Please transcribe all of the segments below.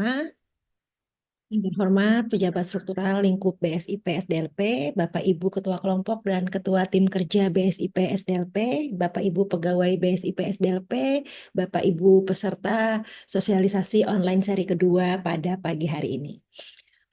bersama. Yang terhormat pejabat struktural lingkup BSIP SDLP, Bapak Ibu Ketua Kelompok dan Ketua Tim Kerja BSIP SDLP, Bapak Ibu Pegawai BSIP SDLP, Bapak Ibu peserta sosialisasi online seri kedua pada pagi hari ini.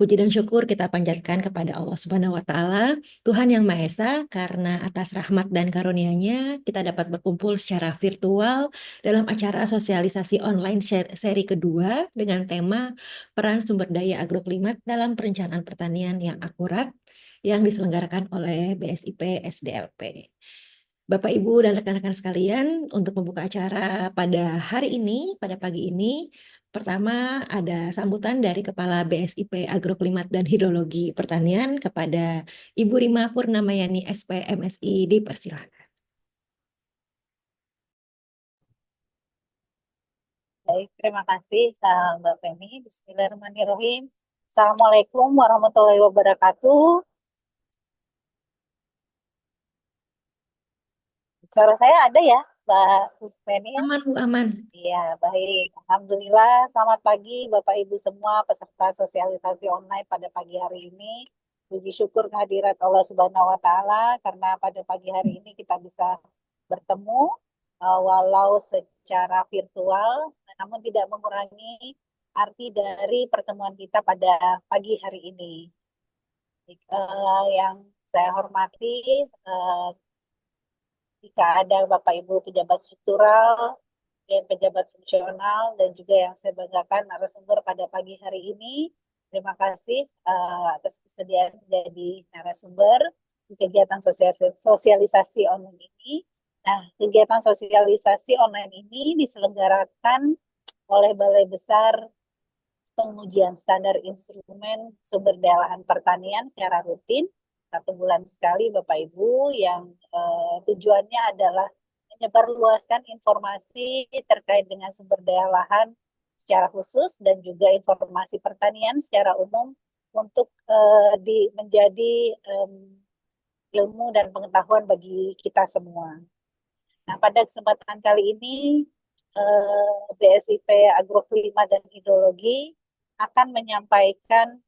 Puji dan syukur kita panjatkan kepada Allah Subhanahu wa Ta'ala, Tuhan Yang Maha Esa, karena atas rahmat dan karunia-Nya kita dapat berkumpul secara virtual dalam acara sosialisasi online seri kedua dengan tema peran sumber daya agroklimat dalam perencanaan pertanian yang akurat yang diselenggarakan oleh BSIP SDLP. Bapak, Ibu, dan rekan-rekan sekalian, untuk membuka acara pada hari ini, pada pagi ini, pertama ada sambutan dari Kepala BSIP Agroklimat dan Hidrologi Pertanian kepada Ibu Rima Purnamayani SP MSI, dipersilakan. Baik, terima kasih Mbak Femi. Bismillahirrahmanirrahim. Assalamualaikum warahmatullahi wabarakatuh. Suara saya ada ya, Mbak Femi? Aman, Bu, aman. Iya, baik. Alhamdulillah, selamat pagi Bapak Ibu semua peserta sosialisasi online pada pagi hari ini. Puji syukur kehadirat Allah Subhanahu wa Ta'ala karena pada pagi hari ini kita bisa bertemu walau secara virtual, namun tidak mengurangi arti dari pertemuan kita pada pagi hari ini. Yang saya hormati, eh, jika ada Bapak Ibu pejabat struktural dan pejabat fungsional dan juga yang saya banggakan narasumber pada pagi hari ini. Terima kasih atas kesediaan menjadi narasumber di kegiatan sosialisasi online ini. Nah, kegiatan sosialisasi online ini diselenggarakan oleh Balai Besar Pengujian Standar Instrumen Sumber Daya Lahan Pertanian secara rutin 1 bulan sekali, Bapak Ibu, yang tujuannya adalah menyebarluaskan informasi terkait dengan sumber daya lahan secara khusus dan juga informasi pertanian secara umum untuk menjadi ilmu dan pengetahuan bagi kita semua. Nah, pada kesempatan kali ini BSIP Agroklima dan Hidrologi akan menyampaikan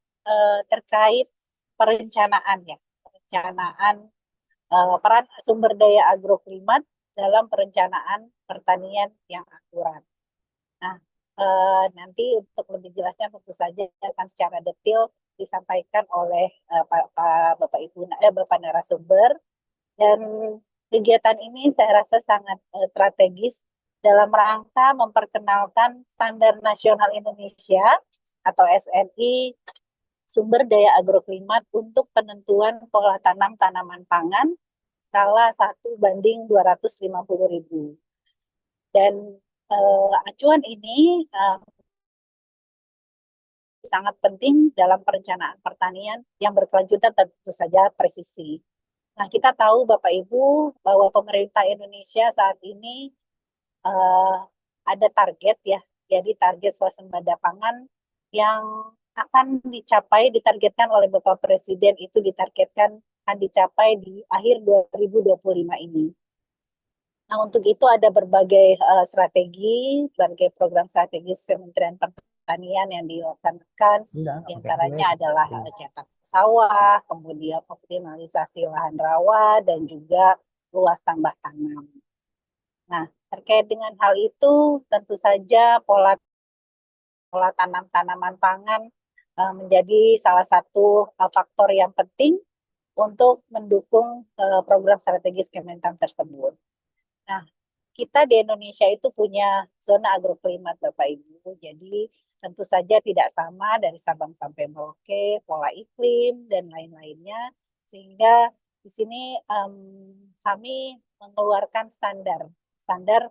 terkait perencanaan ya, perencanaan peran sumber daya agroklimat dalam perencanaan pertanian yang akurat. Nah, nanti untuk lebih jelasnya tentu saja akan secara detail disampaikan oleh Bapak Ibu Bapak narasumber, dan kegiatan ini saya rasa sangat strategis dalam rangka memperkenalkan Standar Nasional Indonesia atau SNI sumber daya agroklimat untuk penentuan pola tanam tanaman pangan skala 1:250.000. Dan acuan ini sangat penting dalam perencanaan pertanian yang berkelanjutan, tentu saja presisi. Nah, kita tahu Bapak Ibu bahwa pemerintah Indonesia saat ini ada target ya, jadi target swasembada pangan yang akan ditargetkan oleh Bapak Presiden itu ditargetkan akan dicapai di akhir 2025 ini. Nah, untuk itu ada berbagai strategi, berbagai program strategis Kementerian Pertanian yang dilaksanakan. Di antaranya adalah cetak sawah, kemudian optimalisasi lahan rawa, dan juga luas tambah tanam. Nah, terkait dengan hal itu, tentu saja pola tanam tanaman pangan menjadi salah satu faktor yang penting untuk mendukung program strategis Kementan tersebut. Nah, kita di Indonesia itu punya zona agroklimat, Bapak Ibu. Jadi tentu saja tidak sama dari Sabang sampai Merauke, pola iklim dan lain-lainnya. Sehingga di sini kami mengeluarkan standar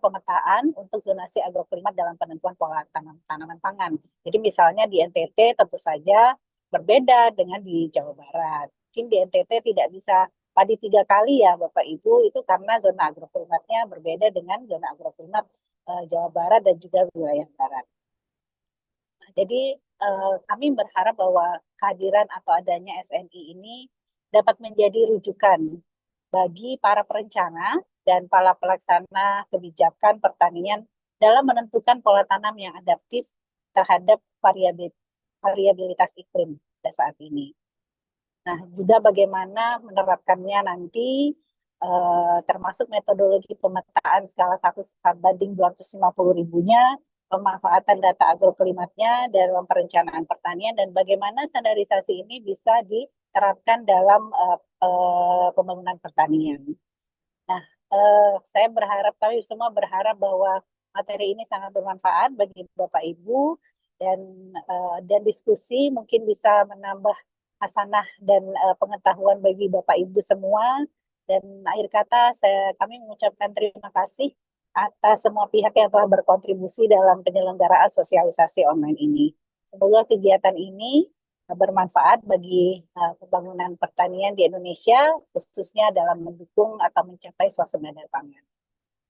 pemetaan untuk zonasi agroklimat dalam penentuan pola tanaman pangan. Jadi misalnya di NTT tentu saja berbeda dengan di Jawa Barat. Mungkin di NTT tidak bisa padi 3 kali ya Bapak Ibu, itu karena zona agroklimatnya berbeda dengan zona agroklimat Jawa Barat dan juga wilayah Barat. Nah, jadi kami berharap bahwa kehadiran atau adanya SNI ini dapat menjadi rujukan bagi para perencana dan para pelaksana kebijakan pertanian dalam menentukan pola tanam yang adaptif terhadap variabilitas iklim pada saat ini. Nah, juga bagaimana menerapkannya nanti, termasuk metodologi pemetaan skala 1 banding 250 ribunya, pemanfaatan data agroklimatnya dalam perencanaan pertanian, dan bagaimana standarisasi ini bisa diterapkan dalam pembangunan pertanian. Nah, saya berharap, kami semua berharap bahwa materi ini sangat bermanfaat bagi Bapak Ibu, dan diskusi mungkin bisa menambah hasanah dan pengetahuan bagi Bapak Ibu semua. Dan akhir kata, kami mengucapkan terima kasih atas semua pihak yang telah berkontribusi dalam penyelenggaraan sosialisasi online ini. Semoga kegiatan ini bermanfaat bagi pembangunan pertanian di Indonesia, khususnya dalam mendukung atau mencapai swasembada pangan.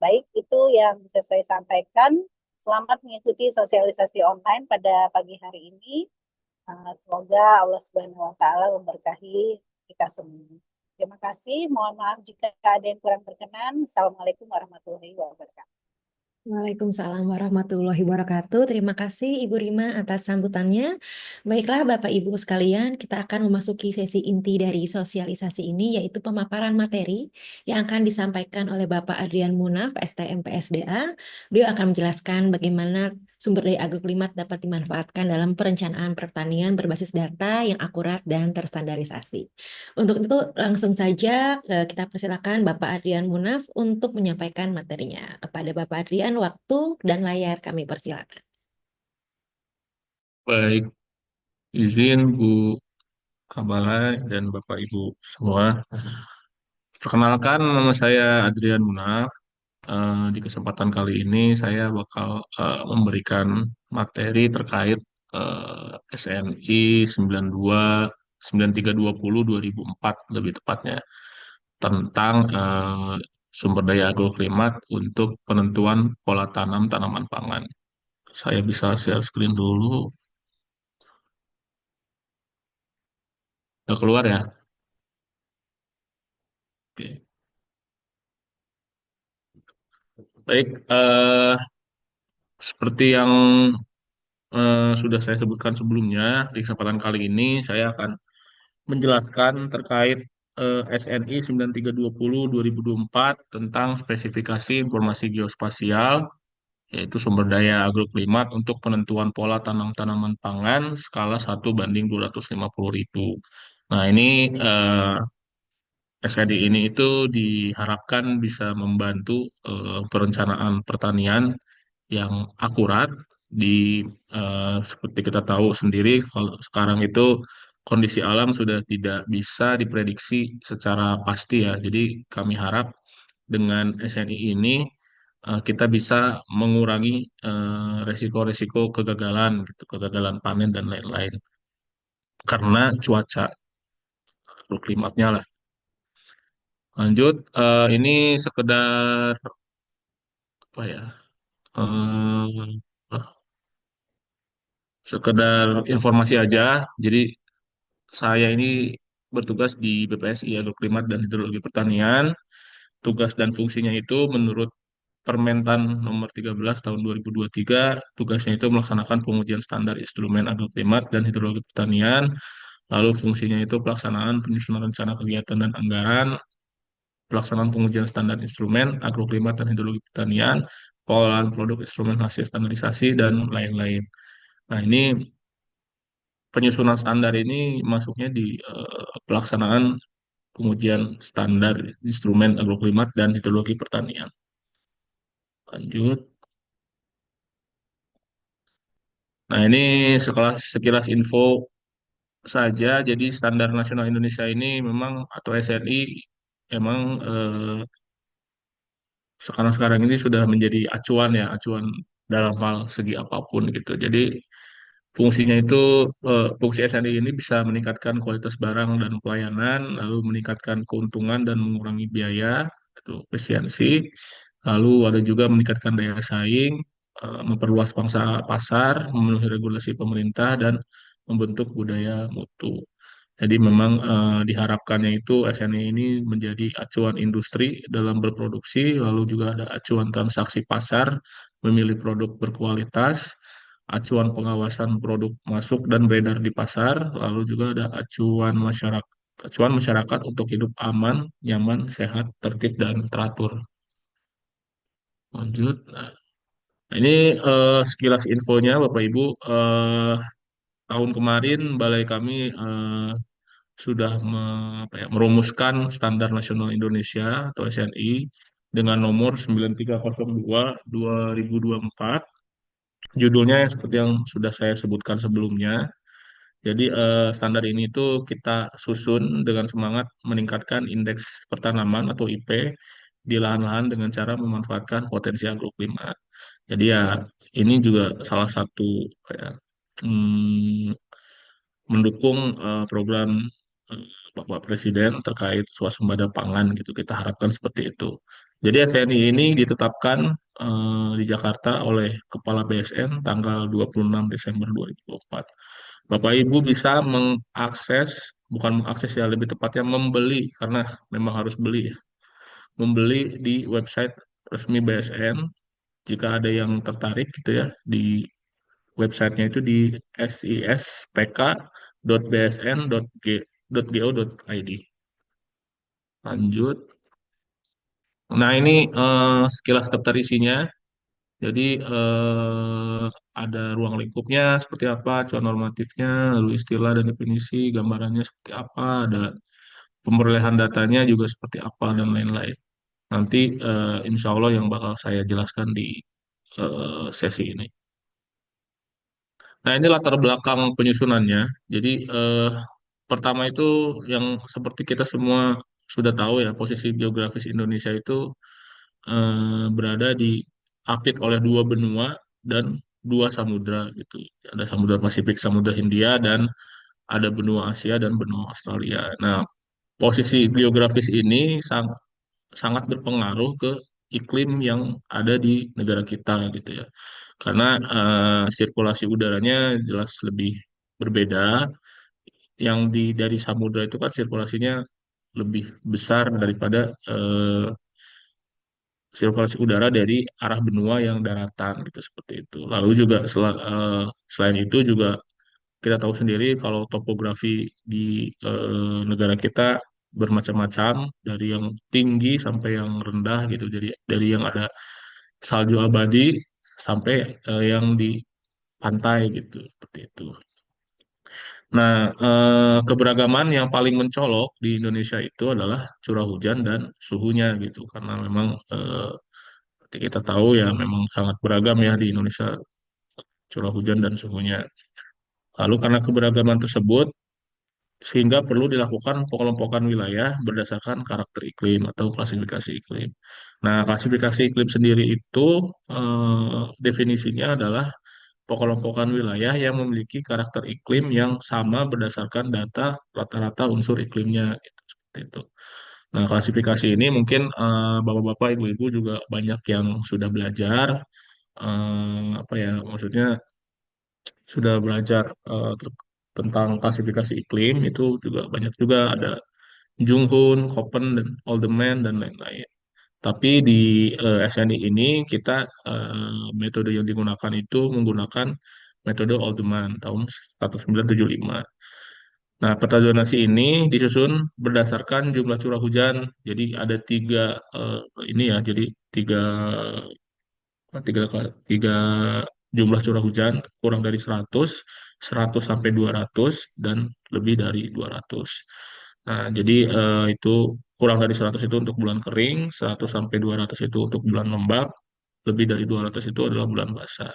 Baik, itu yang bisa saya sampaikan. Selamat mengikuti sosialisasi online pada pagi hari ini. Semoga Allah Subhanahu wa Ta'ala memberkahi kita semua. Terima kasih. Mohon maaf jika ada yang kurang berkenan. Assalamualaikum warahmatullahi wabarakatuh. Waalaikumsalam warahmatullahi wabarakatuh. Terima kasih Ibu Rima atas sambutannya. Baiklah Bapak Ibu sekalian, kita akan memasuki sesi inti dari sosialisasi ini, yaitu pemaparan materi yang akan disampaikan oleh Bapak Adrian Munaf, STM PSDA. Beliau akan menjelaskan bagaimana sumber daya agroklimat dapat dimanfaatkan dalam perencanaan pertanian berbasis data yang akurat dan terstandarisasi. Untuk itu langsung saja kita persilakan Bapak Adrian Munaf untuk menyampaikan materinya. Kepada Bapak Adrian, waktu dan layar kami persilakan. Baik, izin Bu Kabalai dan Bapak Ibu semua. Perkenalkan, nama saya Adrian Munaf. Di kesempatan kali ini saya bakal memberikan materi terkait SNI 9320 2004 lebih tepatnya tentang sumber daya agroklimat untuk penentuan pola tanam tanaman pangan. Saya bisa share screen dulu. Udah keluar ya? Oke. Baik, seperti yang sudah saya sebutkan sebelumnya, di kesempatan kali ini saya akan menjelaskan terkait SNI 9320 2024 tentang spesifikasi informasi geospasial, yaitu sumber daya agroklimat untuk penentuan pola tanam tanaman pangan skala 1 banding 250 ribu. Nah, ini SNI ini itu diharapkan bisa membantu perencanaan pertanian yang akurat di seperti kita tahu sendiri kalau sekarang itu kondisi alam sudah tidak bisa diprediksi secara pasti ya. Jadi kami harap dengan SNI ini kita bisa mengurangi resiko-resiko kegagalan gitu, kegagalan panen dan lain-lain karena cuaca klimatnya lah. Lanjut, ini sekedar apa ya? eh, Sekedar informasi aja. Jadi saya ini bertugas di BPSI Agroklimat dan Hidrologi Pertanian. Tugas dan fungsinya itu menurut Permentan nomor 13 tahun 2023, tugasnya itu melaksanakan pengujian standar instrumen agroklimat dan hidrologi pertanian. Lalu fungsinya itu pelaksanaan penyusunan rencana kegiatan dan anggaran, pelaksanaan pengujian standar instrumen agroklimat dan hidrologi pertanian, pengolahan produk instrumen hasil standarisasi dan lain-lain. Nah, ini penyusunan standar ini masuknya di pelaksanaan pengujian standar instrumen agroklimat dan hidrologi pertanian. Lanjut. Nah, ini sekilas info saja. Jadi standar nasional Indonesia ini memang atau SNI emang sekarang-sekarang ini sudah menjadi acuan ya, acuan dalam hal segi apapun gitu. Jadi fungsinya itu fungsi SNI ini bisa meningkatkan kualitas barang dan pelayanan, lalu meningkatkan keuntungan dan mengurangi biaya, itu efisiensi. Lalu ada juga meningkatkan daya saing, memperluas pangsa pasar, memenuhi regulasi pemerintah dan membentuk budaya mutu. Jadi memang diharapkannya itu SNI ini menjadi acuan industri dalam berproduksi, lalu juga ada acuan transaksi pasar, memilih produk berkualitas, acuan pengawasan produk masuk dan beredar di pasar, lalu juga ada acuan masyarakat untuk hidup aman, nyaman, sehat, tertib dan teratur. Lanjut. Nah, ini sekilas infonya Bapak Ibu. Tahun kemarin balai kami sudah merumuskan Standar Nasional Indonesia atau SNI dengan nomor 9302 2024. Judulnya yang seperti yang sudah saya sebutkan sebelumnya. Jadi standar ini tuh kita susun dengan semangat meningkatkan indeks pertanaman atau IP di lahan-lahan dengan cara memanfaatkan potensi agroklimat. Jadi ya ini juga salah satu kayak hmm, mendukung program eh, Bapak Presiden terkait swasembada pangan gitu. Kita harapkan seperti itu. Jadi SNI ini ditetapkan di Jakarta oleh Kepala BSN tanggal 26 Desember 2024. Bapak Ibu bisa bukan mengakses ya, lebih tepatnya membeli, karena memang harus beli ya. Membeli di website resmi BSN, jika ada yang tertarik gitu ya, di websitenya itu di sispk.bsn.go.id. Lanjut. Nah, ini sekilas daftar isinya. Jadi ada ruang lingkupnya seperti apa, acuan normatifnya, lalu istilah dan definisi, gambarannya seperti apa, ada pemerolehan datanya juga seperti apa, dan lain-lain. Nanti insya Allah yang bakal saya jelaskan di sesi ini. Nah, ini latar belakang penyusunannya. Jadi, pertama itu yang seperti kita semua sudah tahu ya, posisi geografis Indonesia itu berada diapit oleh dua benua dan dua samudra gitu. Ada Samudra Pasifik, Samudra Hindia, dan ada benua Asia dan benua Australia. Nah, posisi geografis ini sangat berpengaruh ke iklim yang ada di negara kita gitu ya. Karena sirkulasi udaranya jelas lebih berbeda. Yang dari samudra itu kan sirkulasinya lebih besar daripada sirkulasi udara dari arah benua yang daratan gitu seperti itu. Lalu juga selain itu juga kita tahu sendiri kalau topografi di negara kita bermacam-macam, dari yang tinggi sampai yang rendah gitu. Jadi dari yang ada salju abadi sampai yang di pantai gitu seperti itu. Nah, keberagaman yang paling mencolok di Indonesia itu adalah curah hujan dan suhunya gitu, karena memang seperti kita tahu ya memang sangat beragam ya di Indonesia curah hujan dan suhunya. Lalu karena keberagaman tersebut, sehingga perlu dilakukan pengelompokan wilayah berdasarkan karakter iklim atau klasifikasi iklim. Nah, klasifikasi iklim sendiri itu definisinya adalah pengelompokan wilayah yang memiliki karakter iklim yang sama berdasarkan data rata-rata unsur iklimnya. Gitu, seperti itu. Nah, klasifikasi ini mungkin bapak-bapak, ibu-ibu juga banyak yang sudah belajar, apa ya, maksudnya sudah belajar tentang klasifikasi iklim itu juga banyak juga ada Junghun, Koppen, dan Oldeman dan lain-lain. Tapi di SNI ini kita metode yang digunakan itu menggunakan metode Oldeman tahun 1975. Nah, peta zonasi ini disusun berdasarkan jumlah curah hujan. Jadi ada ini ya, jadi tiga tiga, tiga jumlah curah hujan kurang dari 100, 100 sampai 200, dan lebih dari 200. Nah, jadi itu kurang dari 100 itu untuk bulan kering, 100 sampai 200 itu untuk bulan lembab, lebih dari 200 itu adalah bulan basah.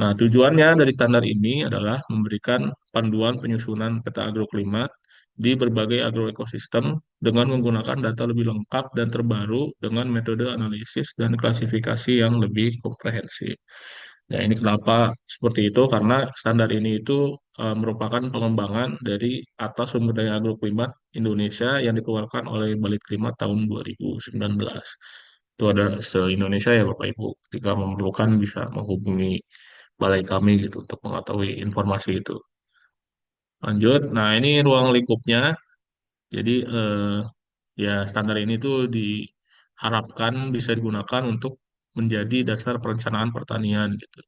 Nah, tujuannya dari standar ini adalah memberikan panduan penyusunan peta agroklimat di berbagai agroekosistem dengan menggunakan data lebih lengkap dan terbaru dengan metode analisis dan klasifikasi yang lebih komprehensif. Nah, ini kenapa seperti itu? Karena standar ini itu merupakan pengembangan dari atas sumber daya agroklimat Indonesia yang dikeluarkan oleh Balitklimat tahun 2019. Itu ada se-Indonesia ya Bapak Ibu. Jika memerlukan bisa menghubungi balai kami gitu untuk mengetahui informasi itu. Lanjut, nah ini ruang lingkupnya. Jadi ya standar ini tuh diharapkan bisa digunakan untuk menjadi dasar perencanaan pertanian gitu.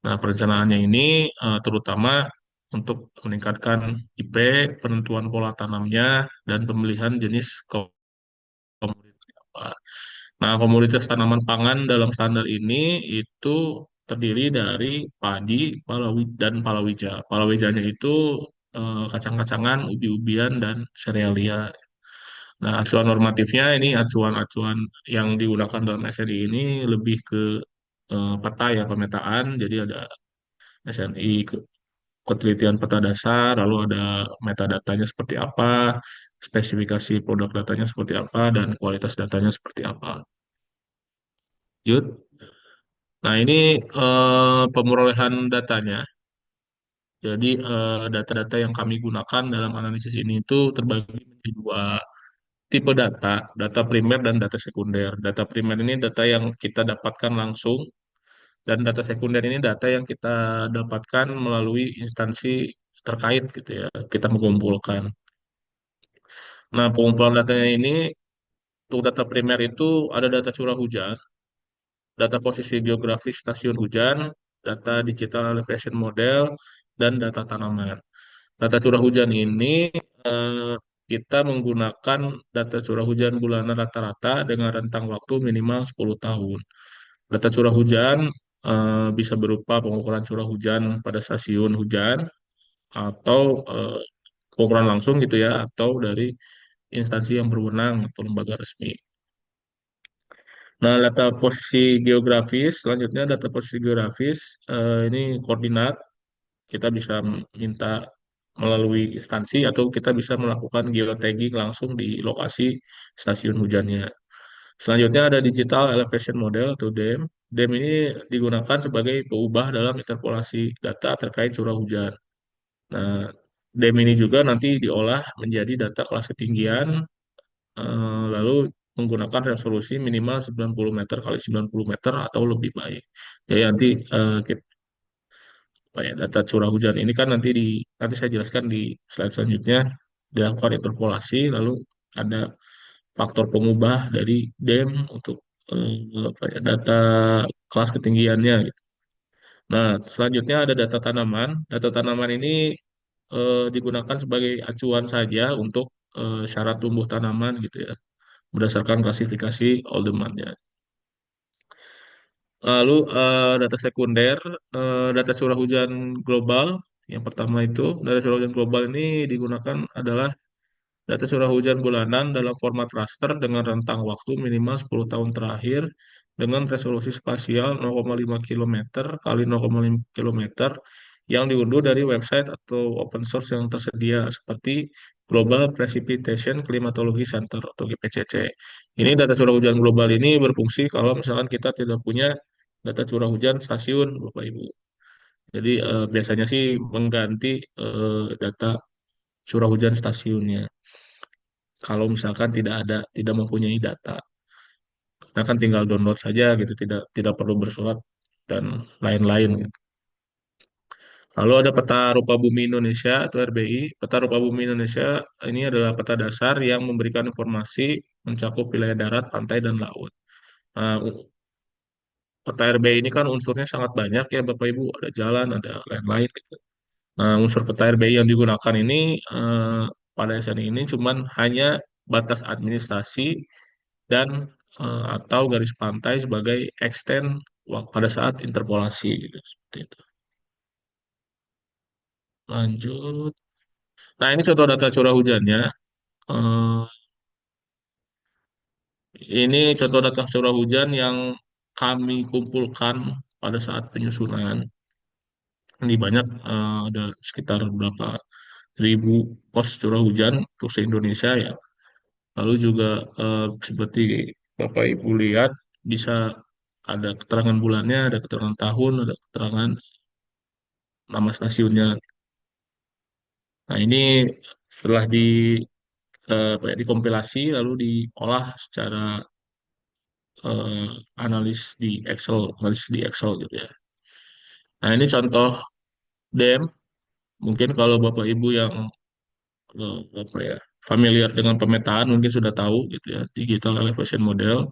Nah, perencanaannya ini terutama untuk meningkatkan IP, penentuan pola tanamnya, dan pemilihan jenis komoditas apa. Nah, komoditas tanaman pangan dalam standar ini itu terdiri dari padi, dan palawija. Palawijanya itu kacang-kacangan, ubi-ubian, dan serealia. Nah, acuan normatifnya ini acuan-acuan yang digunakan dalam SNI ini lebih ke peta ya, pemetaan. Jadi ada SNI ketelitian peta dasar, lalu ada metadatanya seperti apa, spesifikasi produk datanya seperti apa, dan kualitas datanya seperti apa. Jud. Nah, ini pemerolehan datanya. Jadi, data-data yang kami gunakan dalam analisis ini itu terbagi menjadi dua tipe data, data primer dan data sekunder. Data primer ini data yang kita dapatkan langsung, dan data sekunder ini data yang kita dapatkan melalui instansi terkait gitu ya. Kita mengumpulkan. Nah, pengumpulan datanya ini untuk data primer itu ada data curah hujan, data posisi geografis stasiun hujan, data digital elevation model, dan data tanaman. Data curah hujan ini eh, kita menggunakan data curah hujan bulanan rata-rata dengan rentang waktu minimal 10 tahun. Data curah hujan bisa berupa pengukuran curah hujan pada stasiun hujan atau pengukuran langsung gitu ya, atau dari instansi yang berwenang atau lembaga resmi. Nah, data posisi geografis, selanjutnya data posisi geografis, ini koordinat, kita bisa minta melalui instansi atau kita bisa melakukan geotagging langsung di lokasi stasiun hujannya. Selanjutnya ada digital elevation model atau DEM. DEM ini digunakan sebagai peubah dalam interpolasi data terkait curah hujan. Nah, DEM ini juga nanti diolah menjadi data kelas ketinggian, lalu menggunakan resolusi minimal 90 meter kali 90 meter atau lebih baik. Jadi nanti apa ya, data curah hujan ini kan nanti saya jelaskan di slide selanjutnya, dilakukan interpolasi, lalu ada faktor pengubah dari DEM untuk apa ya, data kelas ketinggiannya gitu. Nah, selanjutnya ada data tanaman. Data tanaman ini digunakan sebagai acuan saja untuk syarat tumbuh tanaman gitu ya, berdasarkan klasifikasi Alderman-nya. Lalu data sekunder, data curah hujan global. Yang pertama itu, data curah hujan global ini digunakan adalah data curah hujan bulanan dalam format raster dengan rentang waktu minimal 10 tahun terakhir dengan resolusi spasial 0,5 km kali 0,5 km yang diunduh dari website atau open source yang tersedia seperti Global Precipitation Climatology Center atau GPCC. Ini data curah hujan global ini berfungsi kalau misalkan kita tidak punya data curah hujan stasiun, Bapak Ibu. Jadi biasanya sih mengganti data curah hujan stasiunnya. Kalau misalkan tidak mempunyai data, kita kan tinggal download saja gitu, tidak tidak perlu bersurat dan lain-lain gitu. Lalu ada peta rupa bumi Indonesia atau RBI. Peta rupa bumi Indonesia ini adalah peta dasar yang memberikan informasi mencakup wilayah darat, pantai, dan laut. Nah, peta RBI ini kan unsurnya sangat banyak ya Bapak Ibu, ada jalan, ada lain-lain gitu. Nah, unsur peta RBI yang digunakan ini pada SNI ini cuman hanya batas administrasi dan atau garis pantai sebagai extend pada saat interpolasi gitu, seperti itu. Lanjut. Nah, ini contoh data curah hujannya. Eh, ini contoh data curah hujan yang kami kumpulkan pada saat penyusunan. Ini banyak, ada sekitar berapa ribu pos curah hujan untuk se-Indonesia ya. Lalu juga seperti Bapak Ibu lihat bisa ada keterangan bulannya, ada keterangan tahun, ada keterangan nama stasiunnya. Nah, ini setelah apa ya, dikompilasi lalu diolah secara eh, analis di Excel gitu ya. Nah, ini contoh DEM. Mungkin kalau Bapak Ibu yang apa ya, familiar dengan pemetaan mungkin sudah tahu gitu ya, digital elevation model.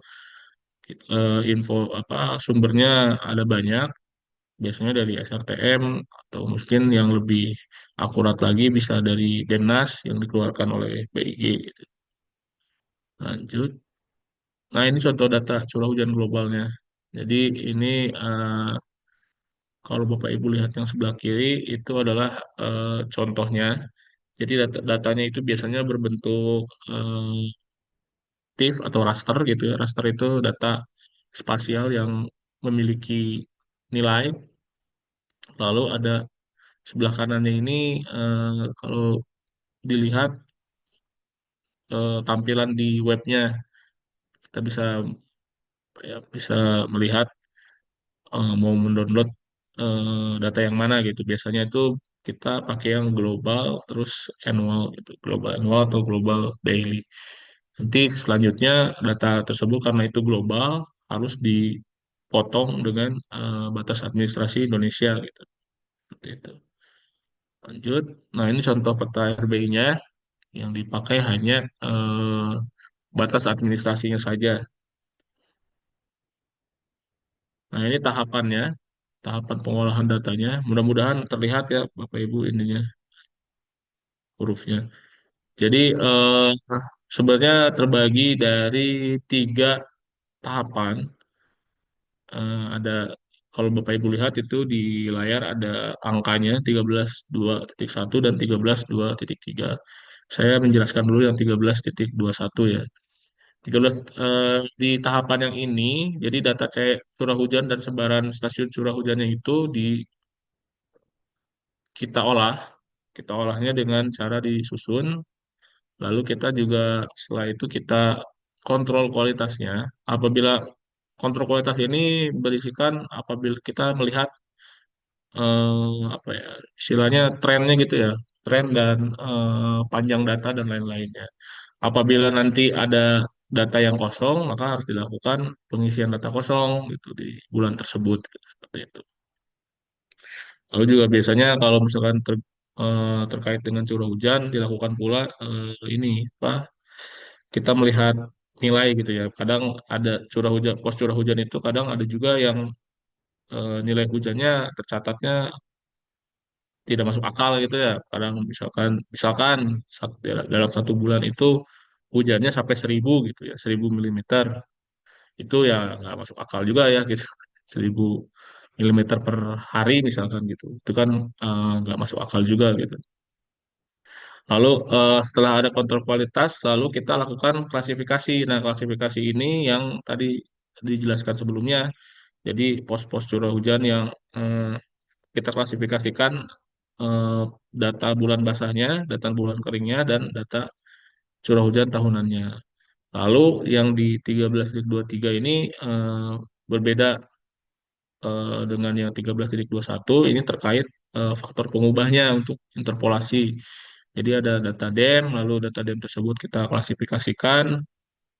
Info apa sumbernya ada banyak biasanya dari SRTM atau mungkin yang lebih akurat lagi bisa dari Demnas yang dikeluarkan oleh BIG gitu. Lanjut. Nah, ini contoh data curah hujan globalnya. Jadi ini kalau Bapak Ibu lihat yang sebelah kiri itu adalah contohnya. Jadi datanya itu biasanya berbentuk TIFF atau raster gitu ya. Raster itu data spasial yang memiliki nilai. Lalu ada sebelah kanannya ini kalau dilihat tampilan di webnya, kita bisa ya, bisa melihat mau mendownload data yang mana gitu. Biasanya itu kita pakai yang global terus annual gitu, global annual atau global daily. Nanti selanjutnya data tersebut karena itu global harus dipotong dengan batas administrasi Indonesia gitu. Seperti itu. Lanjut. Nah, ini contoh peta RBI-nya yang dipakai hanya batas administrasinya saja. Nah, ini tahapannya, tahapan pengolahan datanya. Mudah-mudahan terlihat ya, Bapak Ibu, ininya, hurufnya. Jadi, sebenarnya terbagi dari tiga tahapan. Ada, kalau Bapak Ibu lihat itu di layar ada angkanya 13.2.1 dan 13.2.3. Saya menjelaskan dulu yang 13.21 ya. 13 di tahapan yang ini, jadi data curah hujan dan sebaran stasiun curah hujannya itu kita olah, kita olahnya dengan cara disusun, lalu kita juga setelah itu kita kontrol kualitasnya. Apabila kontrol kualitas ini berisikan apabila kita melihat apa ya, istilahnya trennya gitu ya, tren dan panjang data dan lain-lainnya. Apabila nanti ada data yang kosong, maka harus dilakukan pengisian data kosong gitu di bulan tersebut gitu, seperti itu. Lalu juga biasanya kalau misalkan terkait dengan curah hujan dilakukan pula ini apa kita melihat nilai gitu ya. Kadang ada curah hujan, pos curah hujan itu kadang ada juga yang nilai hujannya tercatatnya tidak masuk akal gitu ya. Kadang misalkan misalkan dalam satu bulan itu hujannya sampai 1.000 gitu ya, 1.000 mm. Itu ya nggak masuk akal juga ya gitu. 1.000 mm per hari misalkan gitu. Itu kan nggak masuk akal juga gitu. Lalu setelah ada kontrol kualitas, lalu kita lakukan klasifikasi. Nah, klasifikasi ini yang tadi dijelaskan sebelumnya. Jadi pos-pos curah hujan yang kita klasifikasikan eh, data bulan basahnya, data bulan keringnya, dan data curah hujan tahunannya. Lalu yang di 13.23 ini berbeda dengan yang 13.21 ini terkait faktor pengubahnya untuk interpolasi. Jadi ada data DEM, lalu data DEM tersebut kita klasifikasikan,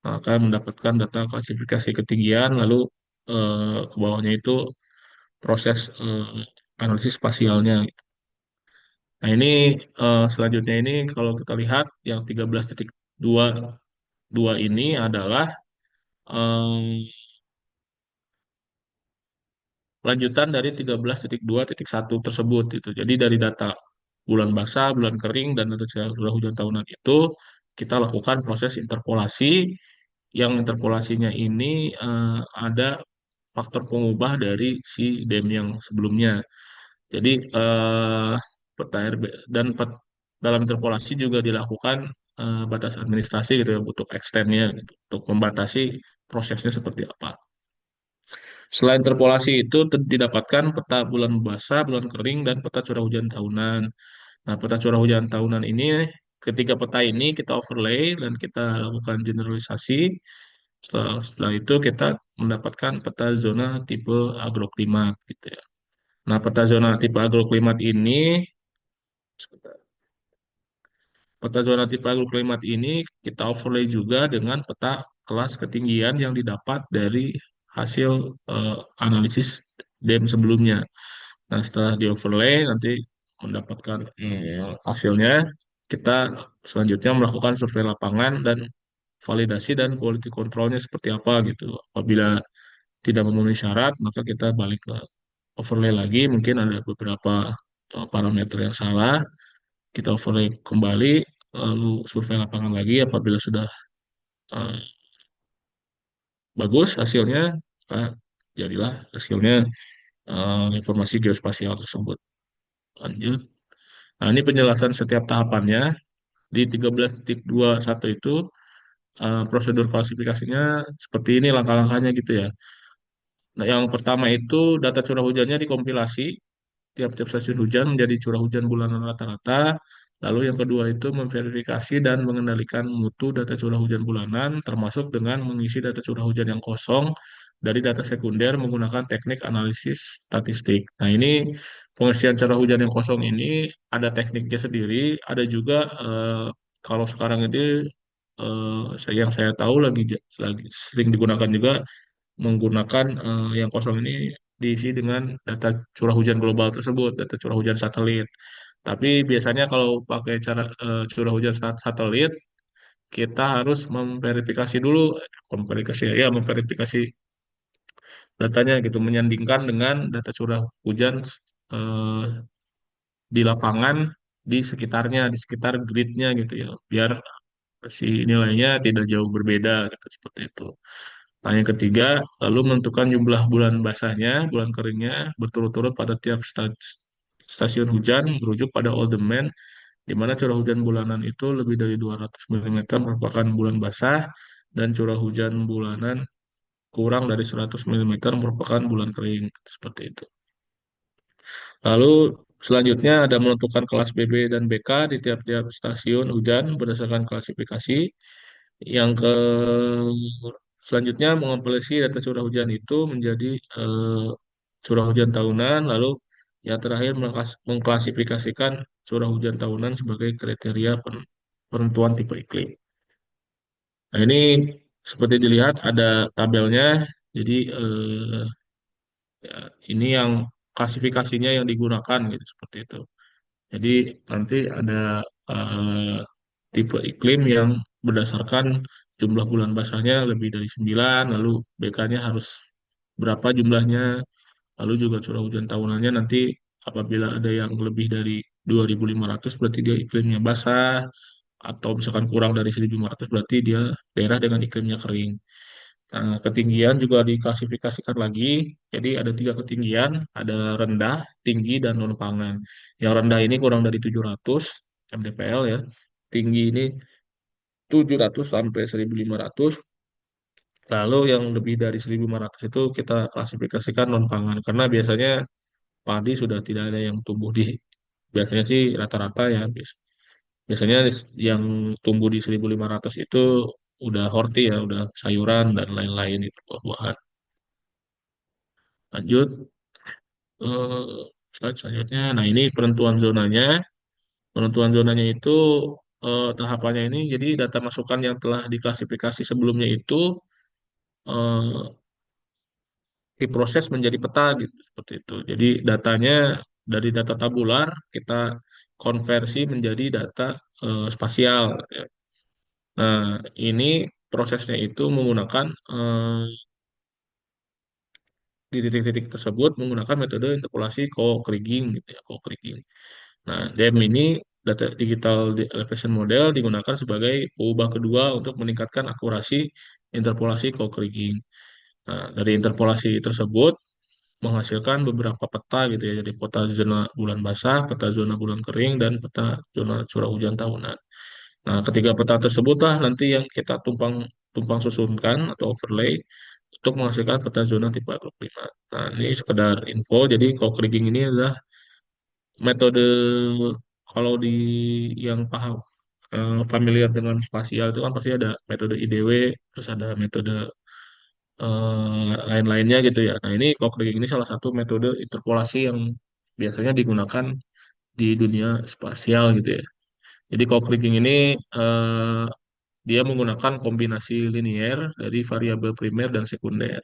akan mendapatkan data klasifikasi ketinggian, lalu ke bawahnya itu proses analisis spasialnya. Nah, ini selanjutnya ini kalau kita lihat yang 13.22 ini adalah eh, lanjutan dari 13.2.1 tersebut itu. Jadi dari data bulan basah, bulan kering, dan data curah hujan tahunan itu kita lakukan proses interpolasi. Yang interpolasinya ini ada faktor pengubah dari si DEM yang sebelumnya. Jadi peta RB dan dalam interpolasi juga dilakukan batas administrasi gitu ya untuk extendnya gitu, untuk membatasi prosesnya seperti apa. Selain interpolasi itu didapatkan peta bulan basah, bulan kering, dan peta curah hujan tahunan. Nah, peta curah hujan tahunan ini, ketiga peta ini kita overlay dan kita lakukan generalisasi. Setelah itu kita mendapatkan peta zona tipe agroklimat gitu ya. Nah, peta zona tipe agroklimat ini, peta zona tipe agroklimat ini kita overlay juga dengan peta kelas ketinggian yang didapat dari hasil analisis DEM sebelumnya. Nah, setelah di overlay nanti mendapatkan hasilnya, kita selanjutnya melakukan survei lapangan dan validasi dan quality controlnya seperti apa gitu. Apabila tidak memenuhi syarat, maka kita balik ke overlay lagi, mungkin ada beberapa parameter yang salah, kita overlay kembali, lalu survei lapangan lagi. Apabila sudah eh, bagus hasilnya, maka jadilah hasilnya informasi geospasial tersebut. Lanjut. Nah, ini penjelasan setiap tahapannya. Di 13.21 itu prosedur klasifikasinya seperti ini langkah-langkahnya gitu ya. Nah, yang pertama itu data curah hujannya dikompilasi tiap-tiap stasiun hujan menjadi curah hujan bulanan rata-rata. Lalu yang kedua itu memverifikasi dan mengendalikan mutu data curah hujan bulanan, termasuk dengan mengisi data curah hujan yang kosong dari data sekunder menggunakan teknik analisis statistik. Nah, ini pengisian curah hujan yang kosong ini ada tekniknya sendiri, ada juga kalau sekarang ini yang saya tahu lagi sering digunakan juga menggunakan yang kosong ini diisi dengan data curah hujan global tersebut, data curah hujan satelit. Tapi biasanya kalau pakai cara curah hujan satelit, kita harus memverifikasi dulu, memverifikasi datanya gitu, menyandingkan dengan data curah hujan eh, di lapangan di sekitarnya, di sekitar gridnya gitu ya, biar si nilainya tidak jauh berbeda gitu, seperti itu. Nah, yang ketiga, lalu menentukan jumlah bulan basahnya, bulan keringnya, berturut-turut pada tiap stasiun hujan, merujuk pada Old Domain, di mana curah hujan bulanan itu lebih dari 200 mm merupakan bulan basah, dan curah hujan bulanan kurang dari 100 mm merupakan bulan kering. Seperti itu. Lalu selanjutnya ada menentukan kelas BB dan BK di tiap-tiap stasiun hujan berdasarkan klasifikasi. Yang ke Selanjutnya mengompilasi data curah hujan itu menjadi eh, curah hujan tahunan, lalu yang terakhir mengklasifikasikan curah hujan tahunan sebagai kriteria penentuan tipe iklim. Nah, ini seperti dilihat ada tabelnya, jadi ya, ini yang klasifikasinya yang digunakan gitu seperti itu. Jadi nanti ada eh, tipe iklim yang berdasarkan jumlah bulan basahnya lebih dari 9, lalu BK-nya harus berapa jumlahnya, lalu juga curah hujan tahunannya nanti apabila ada yang lebih dari 2.500 berarti dia iklimnya basah, atau misalkan kurang dari 1.500 berarti dia daerah dengan iklimnya kering. Nah, ketinggian juga diklasifikasikan lagi. Jadi ada tiga ketinggian, ada rendah, tinggi, dan non pangan. Yang rendah ini kurang dari 700 mdpl ya. Tinggi ini 700 sampai 1.500. Lalu yang lebih dari 1.500 itu kita klasifikasikan non pangan karena biasanya padi sudah tidak ada yang tumbuh biasanya sih rata-rata ya. Biasanya yang tumbuh di 1.500 itu udah horti ya, udah sayuran dan lain-lain itu buah-buahan. Lanjut. Slide selanjutnya. Nah, ini penentuan zonanya. Penentuan zonanya itu tahapannya ini, jadi data masukan yang telah diklasifikasi sebelumnya itu eh, diproses menjadi peta gitu, seperti itu. Jadi datanya dari data tabular kita konversi menjadi data spasial, gitu ya. Nah, ini prosesnya itu menggunakan di titik-titik tersebut menggunakan metode interpolasi co-kriging gitu ya, co-kriging. Nah, DEM ini data digital elevation model digunakan sebagai peubah kedua untuk meningkatkan akurasi interpolasi co-kriging. Nah, dari interpolasi tersebut menghasilkan beberapa peta gitu ya, jadi peta zona bulan basah, peta zona bulan kering, dan peta zona curah hujan tahunan. Nah, ketiga peta tersebutlah nanti yang kita tumpang tumpang susunkan atau overlay untuk menghasilkan peta zona tipe agroklimat. Nah, ini sekedar info, jadi co-kriging ini adalah metode kalau di yang paham familiar dengan spasial itu kan pasti ada metode IDW, terus ada metode lain-lainnya gitu ya. Nah, ini co-kriging ini salah satu metode interpolasi yang biasanya digunakan di dunia spasial gitu ya. Jadi co-kriging ini eh, dia menggunakan kombinasi linier dari variabel primer dan sekunder.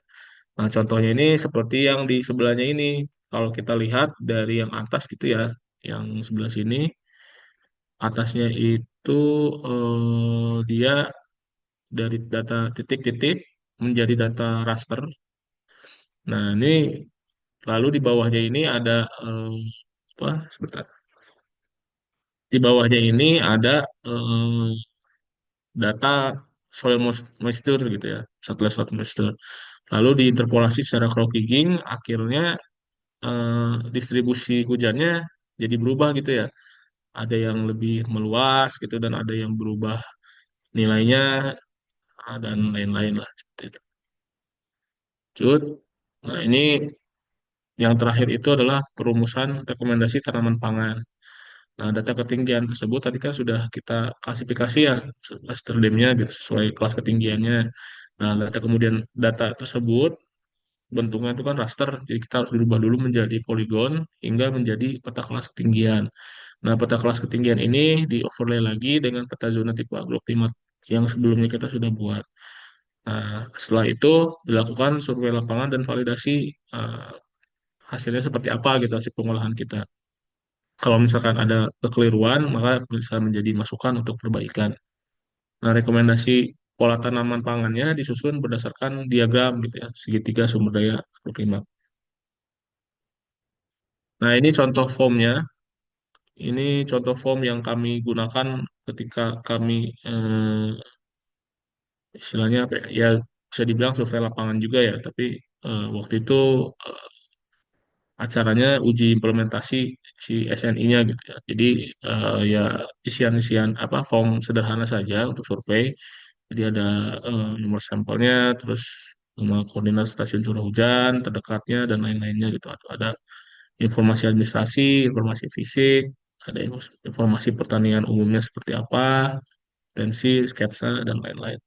Nah, contohnya ini seperti yang di sebelahnya ini. Kalau kita lihat dari yang atas gitu ya, yang sebelah sini, atasnya itu dia dari data titik-titik menjadi data raster. Nah, ini Lalu di bawahnya ini ada apa? Sebentar. Di bawahnya ini ada eh, data soil moisture gitu ya, satelit soil moisture. Lalu diinterpolasi secara cross-linking, akhirnya distribusi hujannya jadi berubah gitu ya. Ada yang lebih meluas gitu dan ada yang berubah nilainya dan lain-lain lah seperti itu. Cut. Nah, ini yang terakhir itu adalah perumusan rekomendasi tanaman pangan. Nah, data ketinggian tersebut tadi kan sudah kita klasifikasi ya Amsterdamnya gitu sesuai kelas ketinggiannya. Nah, data tersebut bentuknya itu kan raster, jadi kita harus dirubah dulu menjadi poligon hingga menjadi peta kelas ketinggian. Nah, peta kelas ketinggian ini di overlay lagi dengan peta zona tipe agroklimat yang sebelumnya kita sudah buat. Nah, setelah itu dilakukan survei lapangan dan validasi eh, hasilnya seperti apa gitu hasil pengolahan kita. Kalau misalkan ada kekeliruan, maka bisa menjadi masukan untuk perbaikan. Nah, rekomendasi pola tanaman pangannya disusun berdasarkan diagram gitu ya, segitiga sumber daya agroklimat. Nah, ini contoh formnya. Ini contoh form yang kami gunakan ketika kami istilahnya apa ya, ya bisa dibilang survei lapangan juga ya, tapi waktu itu eh, acaranya uji implementasi si SNI-nya gitu ya. Jadi ya isian-isian apa form sederhana saja untuk survei. Jadi ada nomor sampelnya, terus nomor koordinat stasiun curah hujan terdekatnya dan lain-lainnya gitu. Atau ada informasi administrasi, informasi fisik, ada informasi pertanian umumnya seperti apa, tensi, sketsa dan lain-lain.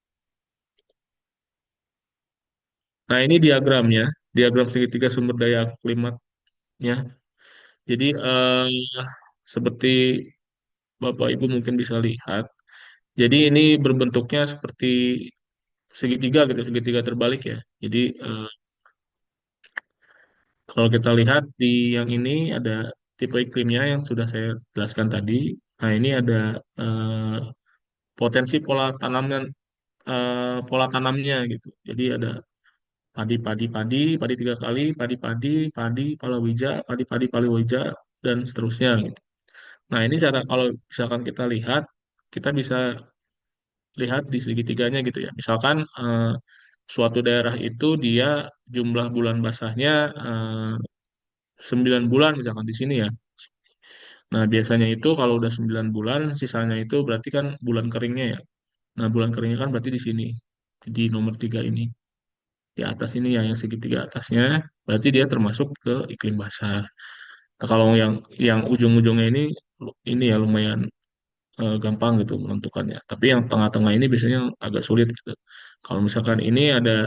Nah, ini diagramnya, diagram segitiga sumber daya klimatnya. Jadi seperti Bapak Ibu mungkin bisa lihat. Jadi ini berbentuknya seperti segitiga gitu, segitiga terbalik ya. Jadi kalau kita lihat di yang ini ada tipe iklimnya yang sudah saya jelaskan tadi. Nah, ini ada eh, potensi pola tanamnya gitu. Jadi ada padi padi padi padi tiga kali, padi padi padi palawija, padi padi palawija dan seterusnya gitu. Nah, ini cara kalau misalkan kita lihat, kita bisa lihat di segitiganya gitu ya. Misalkan suatu daerah itu dia jumlah bulan basahnya 9 bulan misalkan di sini ya. Nah, biasanya itu kalau udah 9 bulan, sisanya itu berarti kan bulan keringnya ya. Nah, bulan keringnya kan berarti di sini, di nomor 3 ini. Di atas ini ya, yang segitiga atasnya, berarti dia termasuk ke iklim basah. Nah, kalau yang ujung-ujungnya ini ya lumayan gampang gitu menentukannya. Tapi yang tengah-tengah ini biasanya agak sulit gitu. Kalau misalkan ini ada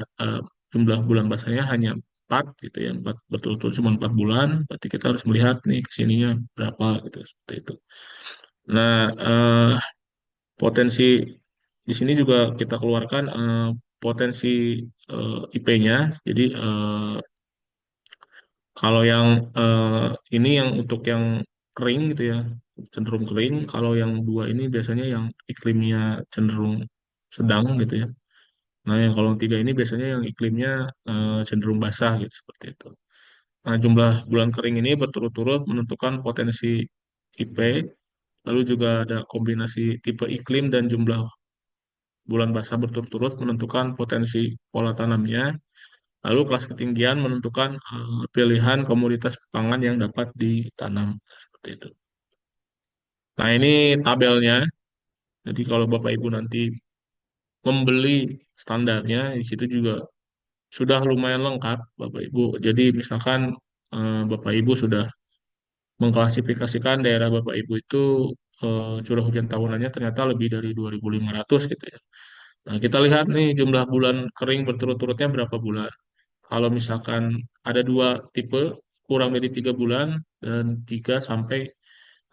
jumlah bulan basahnya hanya 4 gitu ya, 4 berturut-turut cuma 4 bulan, berarti kita harus melihat nih ke sininya berapa gitu seperti itu. Nah, potensi di sini juga kita keluarkan potensi IP-nya. Jadi kalau yang ini yang untuk yang kering gitu ya, cenderung kering. Kalau yang dua ini biasanya yang iklimnya cenderung sedang gitu ya. Nah, yang kalau yang tiga ini biasanya yang iklimnya cenderung basah gitu seperti itu. Nah, jumlah bulan kering ini berturut-turut menentukan potensi IP, lalu juga ada kombinasi tipe iklim dan jumlah bulan basah berturut-turut menentukan potensi pola tanamnya, lalu kelas ketinggian menentukan pilihan komoditas pangan yang dapat ditanam seperti itu. Nah, ini tabelnya. Jadi kalau Bapak Ibu nanti membeli standarnya, di situ juga sudah lumayan lengkap, Bapak Ibu. Jadi misalkan Bapak Ibu sudah mengklasifikasikan daerah Bapak Ibu itu curah hujan tahunannya ternyata lebih dari 2.500 gitu ya. Nah, kita lihat nih jumlah bulan kering berturut-turutnya berapa bulan. Kalau misalkan ada dua tipe, kurang dari 3 bulan dan 3 sampai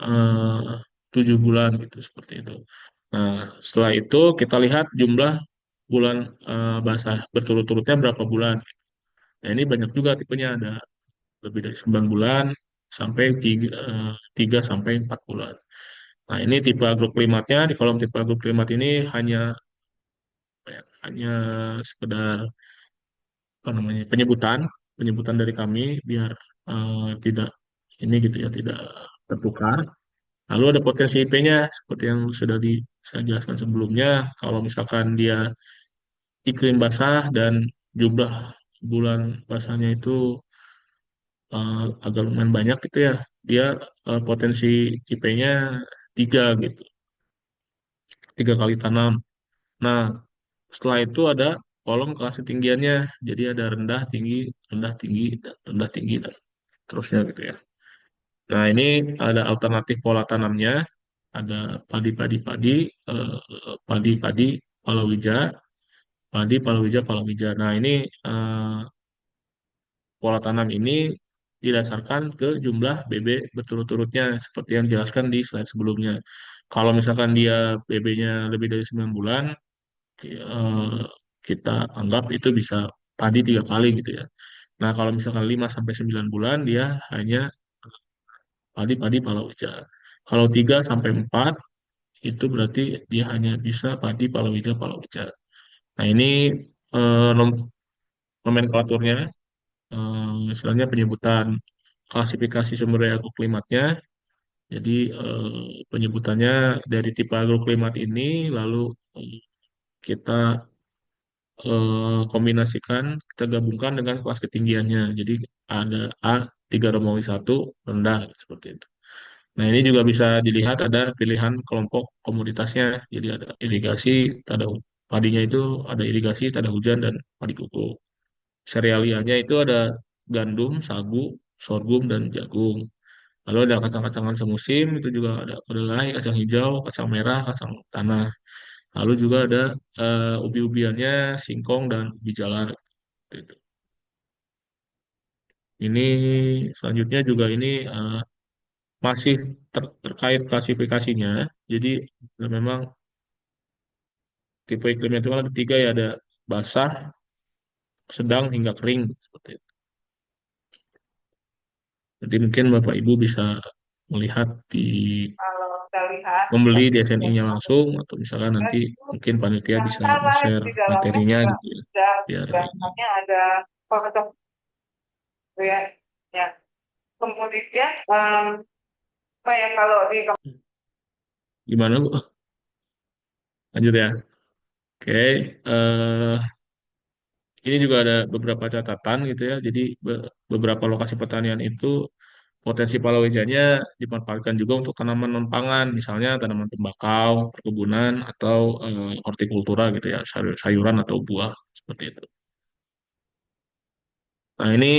eh, 7 bulan gitu seperti itu. Nah, setelah itu kita lihat jumlah bulan basah berturut-turutnya berapa bulan. Nah, ini banyak juga tipenya ada lebih dari 9 bulan sampai 3 sampai 4 bulan. Nah, ini tipe agroklimatnya. Di kolom tipe agroklimat ini hanya hanya sekedar apa namanya penyebutan penyebutan dari kami biar tidak ini gitu ya, tidak tertukar. Lalu ada potensi IP-nya seperti yang sudah saya jelaskan sebelumnya. Kalau misalkan dia iklim basah dan jumlah bulan basahnya itu agak lumayan banyak gitu ya, dia potensi IP-nya 3 gitu, 3 kali tanam. Nah, setelah itu ada kolom kelas ketinggiannya. Jadi ada rendah, tinggi, dan rendah, tinggi, dan terusnya gitu ya. Nah, ini ada alternatif pola tanamnya. Ada padi-padi-padi, padi-padi, palawija, padi, palawija, palawija. Nah, ini eh, pola tanam ini didasarkan ke jumlah BB berturut-turutnya seperti yang dijelaskan di slide sebelumnya. Kalau misalkan dia BB-nya lebih dari 9 bulan, eh, kita anggap itu bisa padi 3 kali gitu ya. Nah, kalau misalkan 5 sampai 9 bulan dia hanya padi-padi palawija. Kalau 3 sampai 4 itu berarti dia hanya bisa padi palawija palawija. Nah, ini nomenklaturnya, istilahnya penyebutan klasifikasi sumber daya agroklimatnya. Jadi penyebutannya dari tipe agroklimat ini lalu eh, kita kombinasikan, kita gabungkan dengan kelas ketinggiannya. Jadi ada A 3 Romawi 1 rendah seperti itu. Nah, ini juga bisa dilihat ada pilihan kelompok komoditasnya. Jadi ada irigasi, padinya itu ada irigasi, tada hujan, dan padi kuku. Serealianya itu ada gandum, sagu, sorghum, dan jagung. Lalu ada kacang-kacangan semusim, itu juga ada kedelai, kacang hijau, kacang merah, kacang tanah. Lalu juga ada ubi-ubiannya, singkong, dan ubi jalar. Gitu. Ini selanjutnya juga ini masih terkait klasifikasinya. Jadi memang tipe iklimnya itu kan ada 3 ya, ada basah, sedang, hingga kering seperti itu. Jadi mungkin Bapak Ibu bisa melihat kalau kita lihat membeli di kondisi SNI-nya langsung, atau misalkan dan nanti itu mungkin panitia yang bisa antara lain share di dalamnya materinya juga gitu ya, ada biar ini. dasarnya ada faktor ya, ya. Kemudian apa ya kalau di Gimana Bu? Lanjut ya. Oke, ini juga ada beberapa catatan gitu ya. Jadi beberapa lokasi pertanian itu potensi palawijanya dimanfaatkan juga untuk tanaman non-pangan, misalnya tanaman tembakau, perkebunan, atau hortikultura gitu ya, sayuran atau buah seperti itu. Nah, ini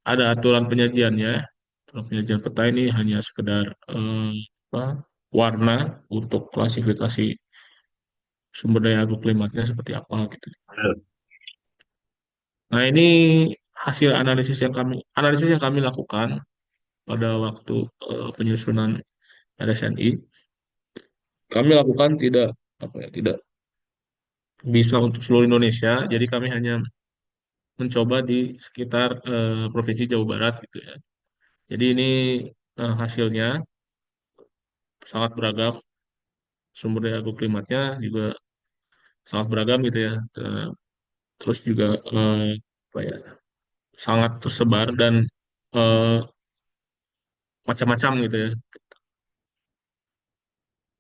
ada aturan penyajiannya. Aturan penyajian peta ini hanya sekedar apa, warna untuk klasifikasi sumber daya agroklimatnya seperti apa gitu. Nah, ini hasil analisis yang kami lakukan pada waktu penyusunan RSNI. Kami lakukan tidak apa ya, tidak bisa untuk seluruh Indonesia. Jadi kami hanya mencoba di sekitar Provinsi Jawa Barat gitu ya. Jadi ini hasilnya sangat beragam, sumber daya agroklimatnya juga sangat beragam gitu ya. Terus juga apa ya, sangat tersebar dan eh, macam-macam gitu ya.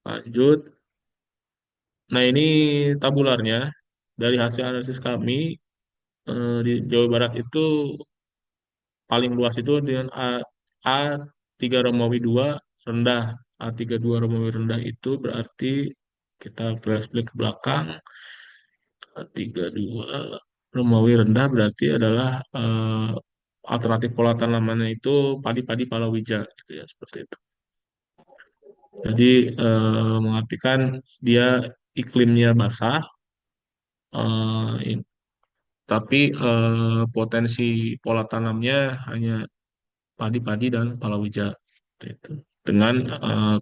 Lanjut. Nah, ini tabularnya dari hasil analisis kami di Jawa Barat itu paling luas itu dengan A 3 Romawi 2 rendah. A32 Romawi rendah itu berarti kita flashback ke belakang. A32 Romawi rendah berarti adalah alternatif pola tanamannya itu padi-padi palawija gitu ya, seperti itu. Jadi mengartikan dia iklimnya basah, tapi potensi pola tanamnya hanya padi-padi dan palawija. Itu. Dengan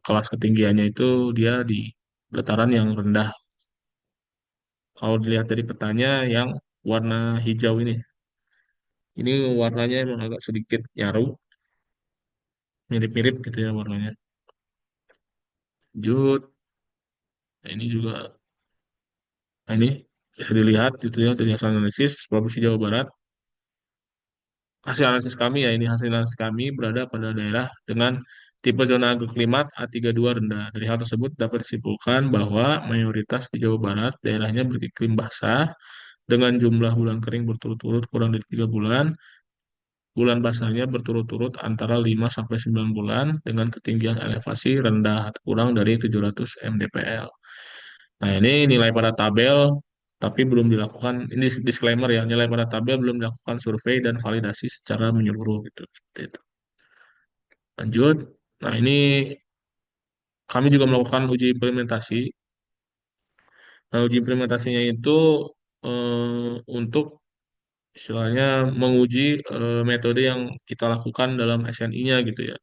kelas ketinggiannya itu dia di dataran yang rendah. Kalau dilihat dari petanya yang warna hijau ini warnanya emang agak sedikit nyaru, mirip-mirip gitu ya warnanya. Lanjut, nah ini juga, nah ini bisa dilihat gitu ya dari hasil analisis Provinsi Jawa Barat. hasil analisis kami ya, ini hasil analisis kami berada pada daerah dengan tipe zona agroklimat A32 rendah. Dari hal tersebut dapat disimpulkan bahwa mayoritas di Jawa Barat daerahnya beriklim basah dengan jumlah bulan kering berturut-turut kurang dari 3 bulan. Bulan basahnya berturut-turut antara 5 sampai 9 bulan dengan ketinggian elevasi rendah kurang dari 700 mdpl. Nah, ini nilai pada tabel, tapi belum dilakukan, ini disclaimer ya, nilai pada tabel belum dilakukan survei dan validasi secara menyeluruh gitu. Seperti itu. Lanjut. Nah, ini kami juga melakukan uji implementasi. Nah, uji implementasinya itu untuk istilahnya menguji metode yang kita lakukan dalam SNI-nya gitu ya.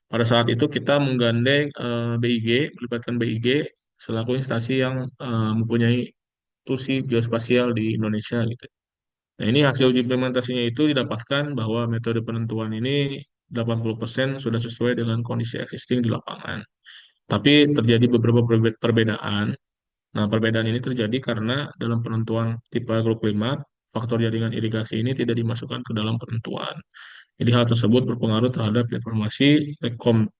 Pada saat itu kita menggandeng BIG, melibatkan BIG selaku instansi yang mempunyai tusi geospasial di Indonesia gitu. Nah, ini hasil uji implementasinya itu didapatkan bahwa metode penentuan ini 80% sudah sesuai dengan kondisi existing di lapangan. Tapi terjadi beberapa perbedaan. Nah, perbedaan ini terjadi karena dalam penentuan tipe agroklimat, faktor jaringan irigasi ini tidak dimasukkan ke dalam penentuan. Jadi hal tersebut berpengaruh terhadap informasi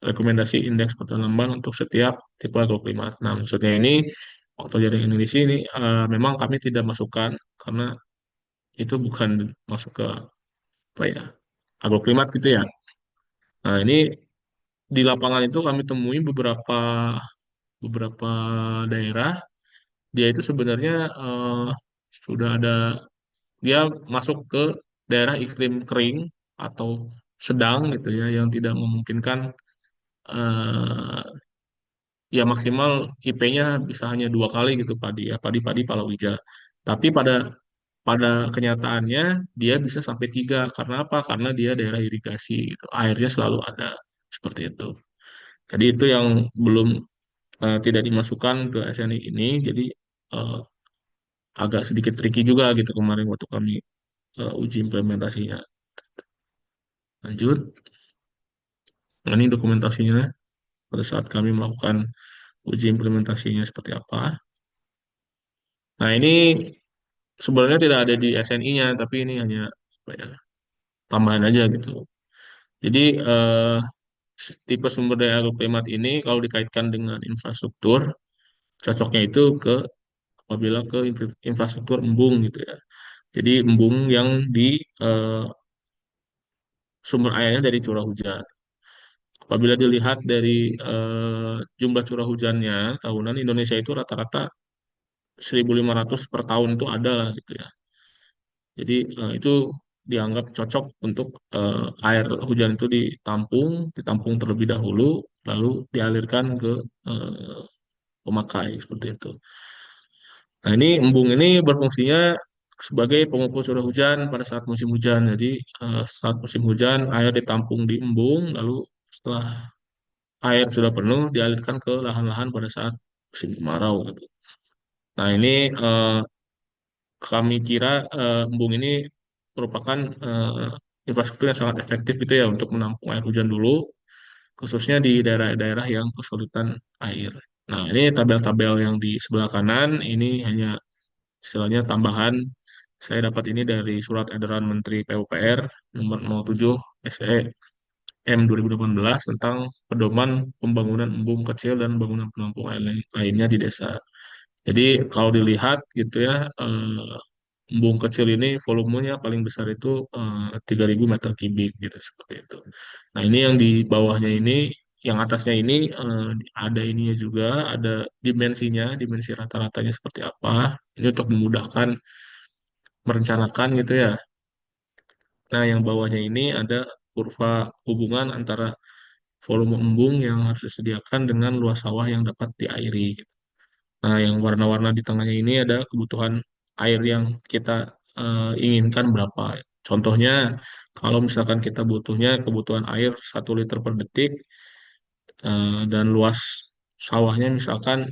rekomendasi indeks pertanaman untuk setiap tipe agroklimat. Nah, maksudnya ini faktor jaringan irigasi ini memang kami tidak masukkan karena itu bukan masuk ke apa ya agroklimat gitu ya. Nah, ini di lapangan itu kami temui beberapa beberapa daerah dia itu sebenarnya sudah ada dia masuk ke daerah iklim kering atau sedang gitu ya yang tidak memungkinkan eh, ya maksimal IP-nya bisa hanya 2 kali gitu padi ya padi-padi palawija. Tapi pada pada kenyataannya dia bisa sampai 3 karena apa? Karena dia daerah irigasi gitu. Airnya selalu ada seperti itu. Jadi itu yang belum tidak dimasukkan ke SNI ini. Jadi eh, agak sedikit tricky juga gitu kemarin waktu kami uji implementasinya. Lanjut, nah, ini dokumentasinya pada saat kami melakukan uji implementasinya seperti apa. Nah, ini sebenarnya tidak ada di SNI-nya, tapi ini hanya apa ya, tambahan aja gitu. Jadi, tipe sumber daya agroklimat ini kalau dikaitkan dengan infrastruktur, cocoknya itu apabila ke infrastruktur embung gitu ya. Jadi embung yang di eh, sumber airnya dari curah hujan. Apabila dilihat dari jumlah curah hujannya tahunan Indonesia itu rata-rata 1.500 per tahun itu ada lah gitu ya. Jadi itu dianggap cocok untuk air hujan itu ditampung terlebih dahulu, lalu dialirkan ke eh, pemakai seperti itu. Nah, ini embung ini berfungsinya sebagai pengukur curah hujan pada saat musim hujan. Jadi saat musim hujan air ditampung di embung, lalu setelah air sudah penuh dialirkan ke lahan-lahan pada saat musim kemarau gitu. Nah, ini kami kira embung ini merupakan infrastruktur yang sangat efektif gitu ya untuk menampung air hujan dulu, khususnya di daerah-daerah yang kesulitan air. Nah, ini tabel-tabel yang di sebelah kanan ini hanya istilahnya tambahan. Saya dapat ini dari Surat Edaran Menteri PUPR nomor 07 SE M 2018 tentang pedoman pembangunan embung kecil dan bangunan penampung air lainnya di desa. Jadi kalau dilihat gitu ya, embung kecil ini volumenya paling besar itu 3.000 meter kubik gitu seperti itu. Nah, ini yang di bawahnya ini, yang atasnya ini ada ininya juga, ada dimensinya, dimensi rata-ratanya seperti apa. Ini untuk memudahkan merencanakan gitu ya. Nah, yang bawahnya ini ada kurva hubungan antara volume embung yang harus disediakan dengan luas sawah yang dapat diairi, gitu. Nah, yang warna-warna di tengahnya ini ada kebutuhan air yang kita inginkan berapa. Contohnya, kalau misalkan kita butuhnya kebutuhan air 1 liter per detik dan luas sawahnya misalkan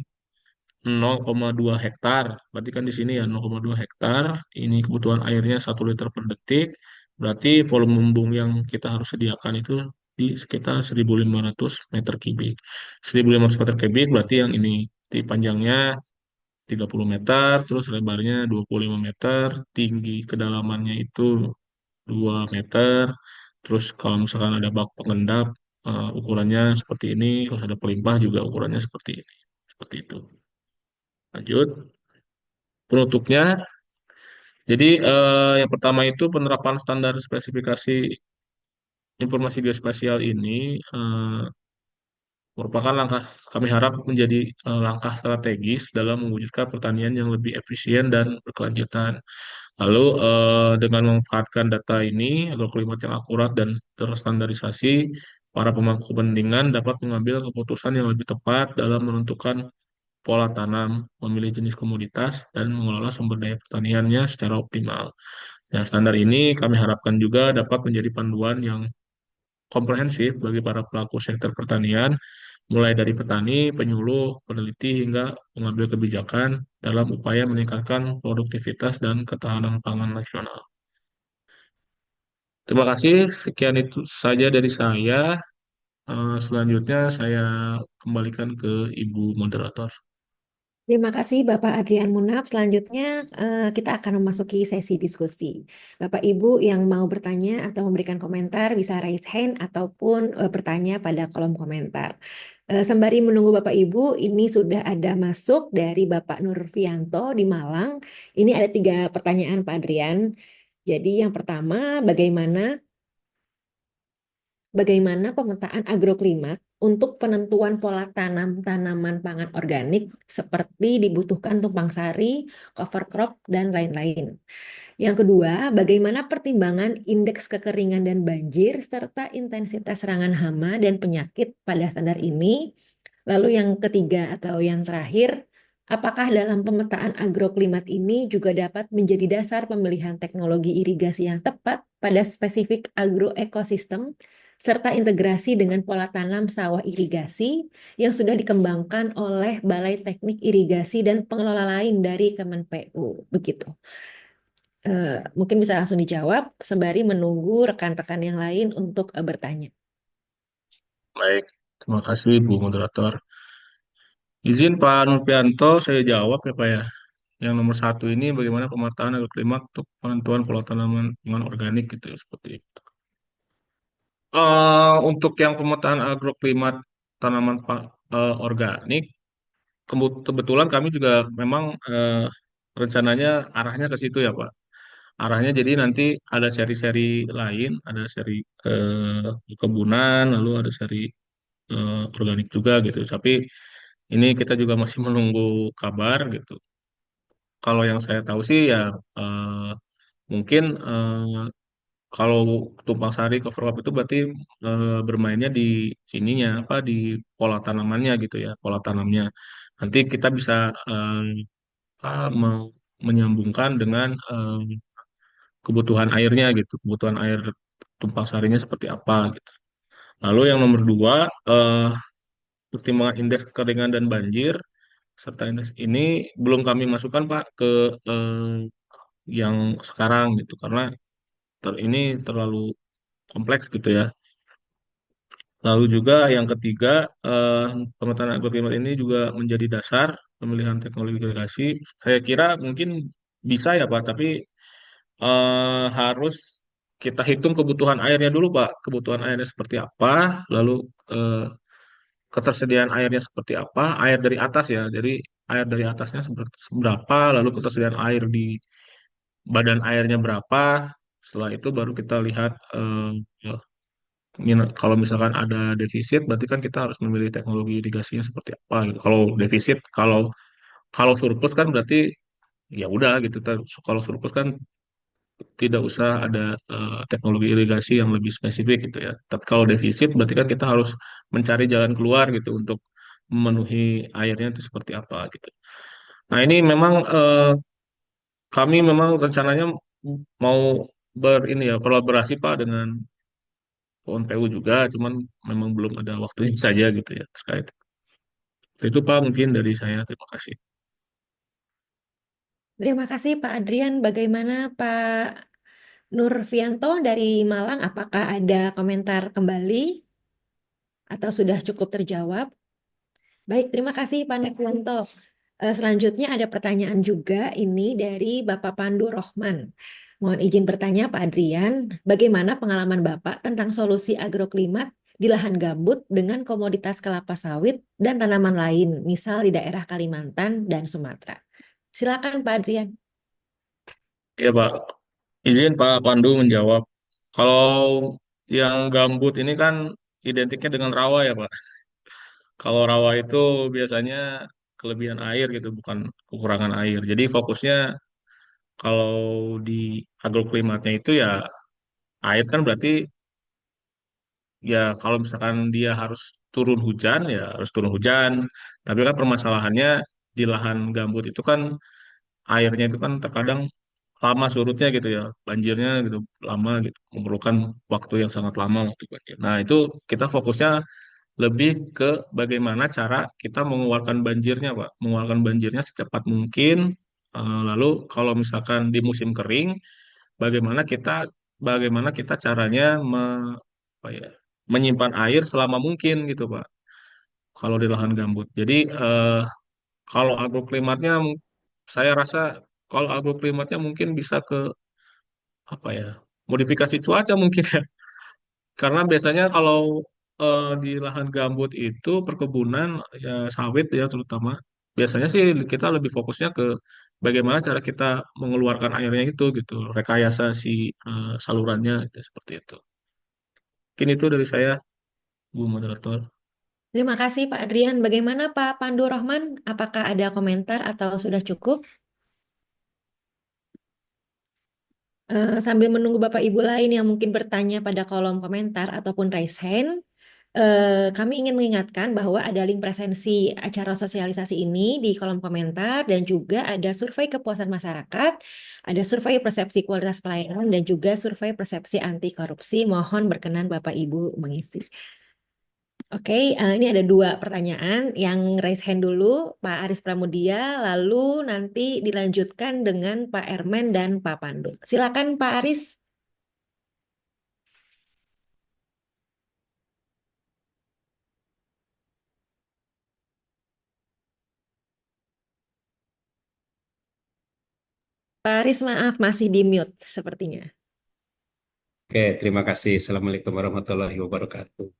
0,2 hektar, berarti kan di sini ya 0,2 hektar, ini kebutuhan airnya 1 liter per detik, berarti volume embung yang kita harus sediakan itu di sekitar 1.500 meter kubik. 1.500 meter kubik berarti yang ini di panjangnya 30 meter, terus lebarnya 25 meter, tinggi kedalamannya itu 2 meter. Terus kalau misalkan ada bak pengendap, ukurannya seperti ini. Kalau ada pelimpah juga ukurannya seperti ini. Seperti itu. Lanjut. Penutupnya, jadi yang pertama itu penerapan standar spesifikasi informasi geospasial ini merupakan langkah kami harap menjadi langkah strategis dalam mewujudkan pertanian yang lebih efisien dan berkelanjutan. Lalu dengan memanfaatkan data ini, agroklimat yang akurat dan terstandarisasi, para pemangku kepentingan dapat mengambil keputusan yang lebih tepat dalam menentukan pola tanam, memilih jenis komoditas, dan mengelola sumber daya pertaniannya secara optimal. Nah, standar ini kami harapkan juga dapat menjadi panduan yang komprehensif bagi para pelaku sektor pertanian, mulai dari petani, penyuluh, peneliti, hingga pengambil kebijakan dalam upaya meningkatkan produktivitas dan ketahanan pangan nasional. Terima kasih, sekian itu saja dari saya. Selanjutnya saya kembalikan ke Ibu Moderator. Terima kasih Bapak Adrian Munaf. Selanjutnya kita akan memasuki sesi diskusi. Bapak Ibu yang mau bertanya atau memberikan komentar bisa raise hand ataupun bertanya pada kolom komentar. Sembari menunggu Bapak Ibu, ini sudah ada masuk dari Bapak Nurfianto di Malang. Ini ada 3 pertanyaan Pak Adrian. Jadi yang pertama, bagaimana pemetaan agroklimat untuk penentuan pola tanam tanaman pangan organik seperti dibutuhkan tumpang sari, cover crop, dan lain-lain. Yang kedua, bagaimana pertimbangan indeks kekeringan dan banjir serta intensitas serangan hama dan penyakit pada standar ini. Lalu yang ketiga atau yang terakhir, apakah dalam pemetaan agroklimat ini juga dapat menjadi dasar pemilihan teknologi irigasi yang tepat pada spesifik agroekosistem serta integrasi dengan pola tanam sawah irigasi yang sudah dikembangkan oleh Balai Teknik Irigasi dan pengelola lain dari Kemenpu. Begitu. Mungkin bisa langsung dijawab sembari menunggu rekan-rekan yang lain untuk bertanya. Baik, terima kasih Bu Moderator. Izin Pak Nurpianto, saya jawab ya Pak ya. Yang nomor 1 ini bagaimana pemetaan agroklimat untuk penentuan pola tanaman pangan organik gitu ya, seperti itu. Untuk yang pemetaan agroklimat tanaman organik, kebetulan kami juga memang rencananya arahnya ke situ ya Pak. Arahnya jadi nanti ada seri-seri lain, ada seri kebunan, lalu ada seri organik juga gitu. Tapi ini kita juga masih menunggu kabar gitu. Kalau yang saya tahu sih ya mungkin kalau tumpang sari cover crop itu berarti bermainnya di ininya apa di pola tanamannya gitu ya, pola tanamnya. Nanti kita bisa menyambungkan dengan kebutuhan airnya gitu, kebutuhan air tumpang sarinya seperti apa gitu. Lalu yang nomor 2, pertimbangan indeks kekeringan dan banjir serta indeks ini belum kami masukkan Pak ke yang sekarang gitu karena ini terlalu kompleks gitu ya. Lalu juga yang ketiga, pemetaan agroklimat ini juga menjadi dasar pemilihan teknologi irigasi. Saya kira mungkin bisa ya Pak, tapi harus kita hitung kebutuhan airnya dulu Pak. Kebutuhan airnya seperti apa, lalu eh, ketersediaan airnya seperti apa, air dari atas ya. Jadi air dari atasnya seberapa, lalu ketersediaan air di badan airnya berapa. Setelah itu baru kita lihat ya, kalau misalkan ada defisit, berarti kan kita harus memilih teknologi irigasinya seperti apa gitu. Kalau defisit, kalau kalau surplus kan berarti ya udah gitu. Kalau surplus kan tidak usah ada teknologi irigasi yang lebih spesifik gitu ya. Tapi kalau defisit berarti kan kita harus mencari jalan keluar gitu untuk memenuhi airnya itu seperti apa gitu. Nah ini memang kami memang rencananya mau ini ya kolaborasi Pak dengan PONPU juga, cuman memang belum ada waktunya saja gitu ya terkait. Itu Pak mungkin dari saya. Terima kasih. Terima kasih Pak Adrian. Bagaimana Pak Nurfianto dari Malang? Apakah ada komentar kembali atau sudah cukup terjawab? Baik, terima kasih Pak Nurfianto. Selanjutnya ada pertanyaan juga ini dari Bapak Pandu Rohman. Mohon izin bertanya Pak Adrian, bagaimana pengalaman Bapak tentang solusi agroklimat di lahan gambut dengan komoditas kelapa sawit dan tanaman lain, misal di daerah Kalimantan dan Sumatera? Silakan Pak Adrian. Ya Pak, izin Pak Pandu menjawab. Kalau yang gambut ini kan identiknya dengan rawa ya Pak. Kalau rawa itu biasanya kelebihan air gitu, bukan kekurangan air. Jadi fokusnya kalau di agroklimatnya itu ya air kan berarti ya kalau misalkan dia harus turun hujan ya harus turun hujan. Tapi kan permasalahannya di lahan gambut itu kan airnya itu kan terkadang lama surutnya gitu ya, banjirnya gitu lama gitu, memerlukan waktu yang sangat lama untuk banjir. Nah itu kita fokusnya lebih ke bagaimana cara kita mengeluarkan banjirnya, Pak. Mengeluarkan banjirnya secepat mungkin. Lalu kalau misalkan di musim kering, bagaimana kita caranya apa ya, menyimpan air selama mungkin gitu, Pak. Kalau di lahan gambut. Jadi kalau agroklimatnya, saya rasa kalau agroklimatnya mungkin bisa ke apa ya, modifikasi cuaca mungkin ya. Karena biasanya kalau di lahan gambut itu perkebunan ya sawit ya terutama biasanya sih kita lebih fokusnya ke bagaimana cara kita mengeluarkan airnya itu gitu, rekayasa si salurannya gitu, seperti itu. Mungkin itu dari saya, Bu Moderator. Terima kasih Pak Adrian. Bagaimana Pak Pandu Rohman? Apakah ada komentar atau sudah cukup? Sambil menunggu Bapak Ibu lain yang mungkin bertanya pada kolom komentar ataupun raise hand, kami ingin mengingatkan bahwa ada link presensi acara sosialisasi ini di kolom komentar dan juga ada survei kepuasan masyarakat, ada survei persepsi kualitas pelayanan dan juga survei persepsi anti korupsi. Mohon berkenan Bapak Ibu mengisi. Oke, ini ada 2 pertanyaan. Yang raise hand dulu, Pak Aris Pramudia, lalu nanti dilanjutkan dengan Pak Ermen dan Pak Pandu. Silakan Pak Aris. Pak Aris, maaf masih di mute sepertinya. Oke, terima kasih. Assalamualaikum warahmatullahi wabarakatuh.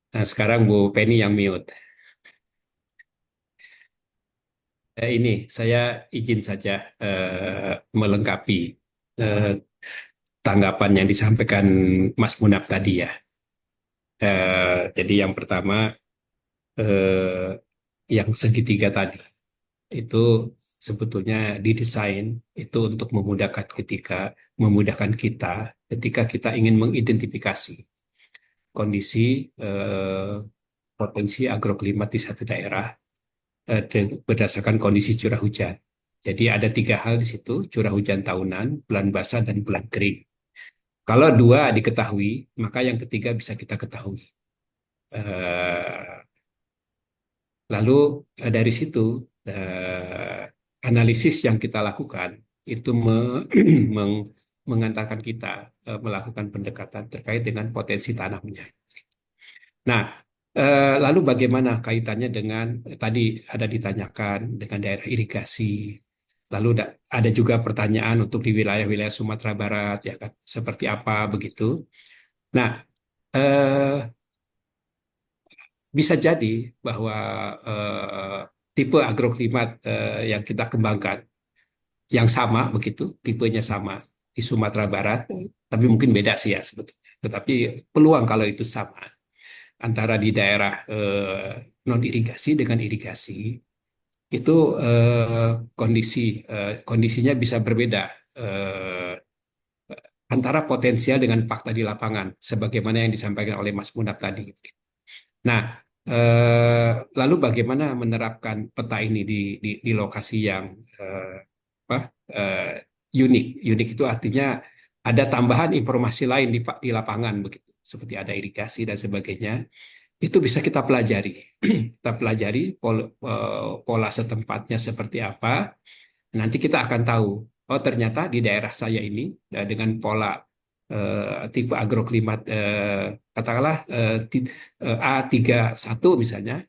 Nah, sekarang Bu Penny yang mute. Ini saya izin saja melengkapi eh, tanggapan yang disampaikan Mas Munaf tadi ya. Jadi yang pertama, eh, yang segitiga tadi itu sebetulnya didesain itu untuk memudahkan kita ketika kita ingin mengidentifikasi kondisi potensi agroklimat di satu daerah berdasarkan kondisi curah hujan. Jadi ada 3 hal di situ, curah hujan tahunan, bulan basah, dan bulan kering. Kalau 2 diketahui, maka yang ketiga bisa kita ketahui. Eh, Lalu dari situ analisis yang kita lakukan itu mengantarkan kita melakukan pendekatan terkait dengan potensi tanamnya. Nah, lalu bagaimana kaitannya dengan tadi ada ditanyakan dengan daerah irigasi. Lalu ada juga pertanyaan untuk di wilayah-wilayah Sumatera Barat, ya kan, seperti apa begitu. Nah, eh, bisa jadi bahwa tipe agroklimat yang kita kembangkan yang sama begitu, tipenya sama di Sumatera Barat, tapi mungkin beda sih ya sebetulnya. Tetapi peluang kalau itu sama antara di daerah non irigasi dengan irigasi itu kondisinya bisa berbeda eh, antara potensial dengan fakta di lapangan, sebagaimana yang disampaikan oleh Mas Munab tadi. Nah, lalu bagaimana menerapkan peta ini di lokasi yang apa, unik? Unik itu artinya ada tambahan informasi lain di lapangan begitu, seperti ada irigasi dan sebagainya. Itu bisa kita pelajari. Kita pelajari pola setempatnya seperti apa. Nanti kita akan tahu, oh ternyata di daerah saya ini dengan pola tipe agroklimat katakanlah A31 misalnya,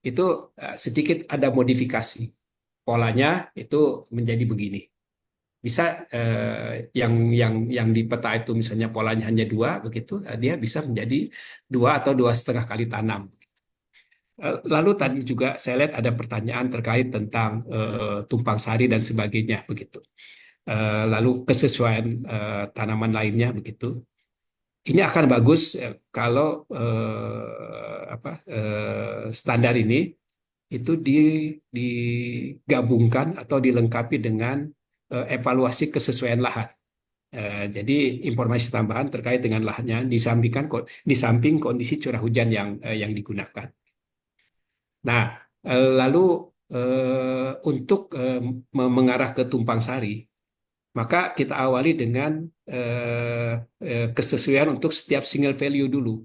itu sedikit ada modifikasi. Polanya itu menjadi begini. bisa yang di peta itu misalnya polanya hanya dua begitu, dia bisa menjadi 2 atau 2,5 kali tanam. Lalu tadi juga saya lihat ada pertanyaan terkait tentang tumpang sari dan sebagainya begitu. Lalu kesesuaian tanaman lainnya begitu. Ini akan bagus kalau standar ini itu digabungkan atau dilengkapi dengan evaluasi kesesuaian lahan. Jadi informasi tambahan terkait dengan lahannya di samping kondisi curah hujan yang digunakan. Nah, lalu untuk mengarah ke tumpang sari, maka kita awali dengan kesesuaian untuk setiap single value dulu.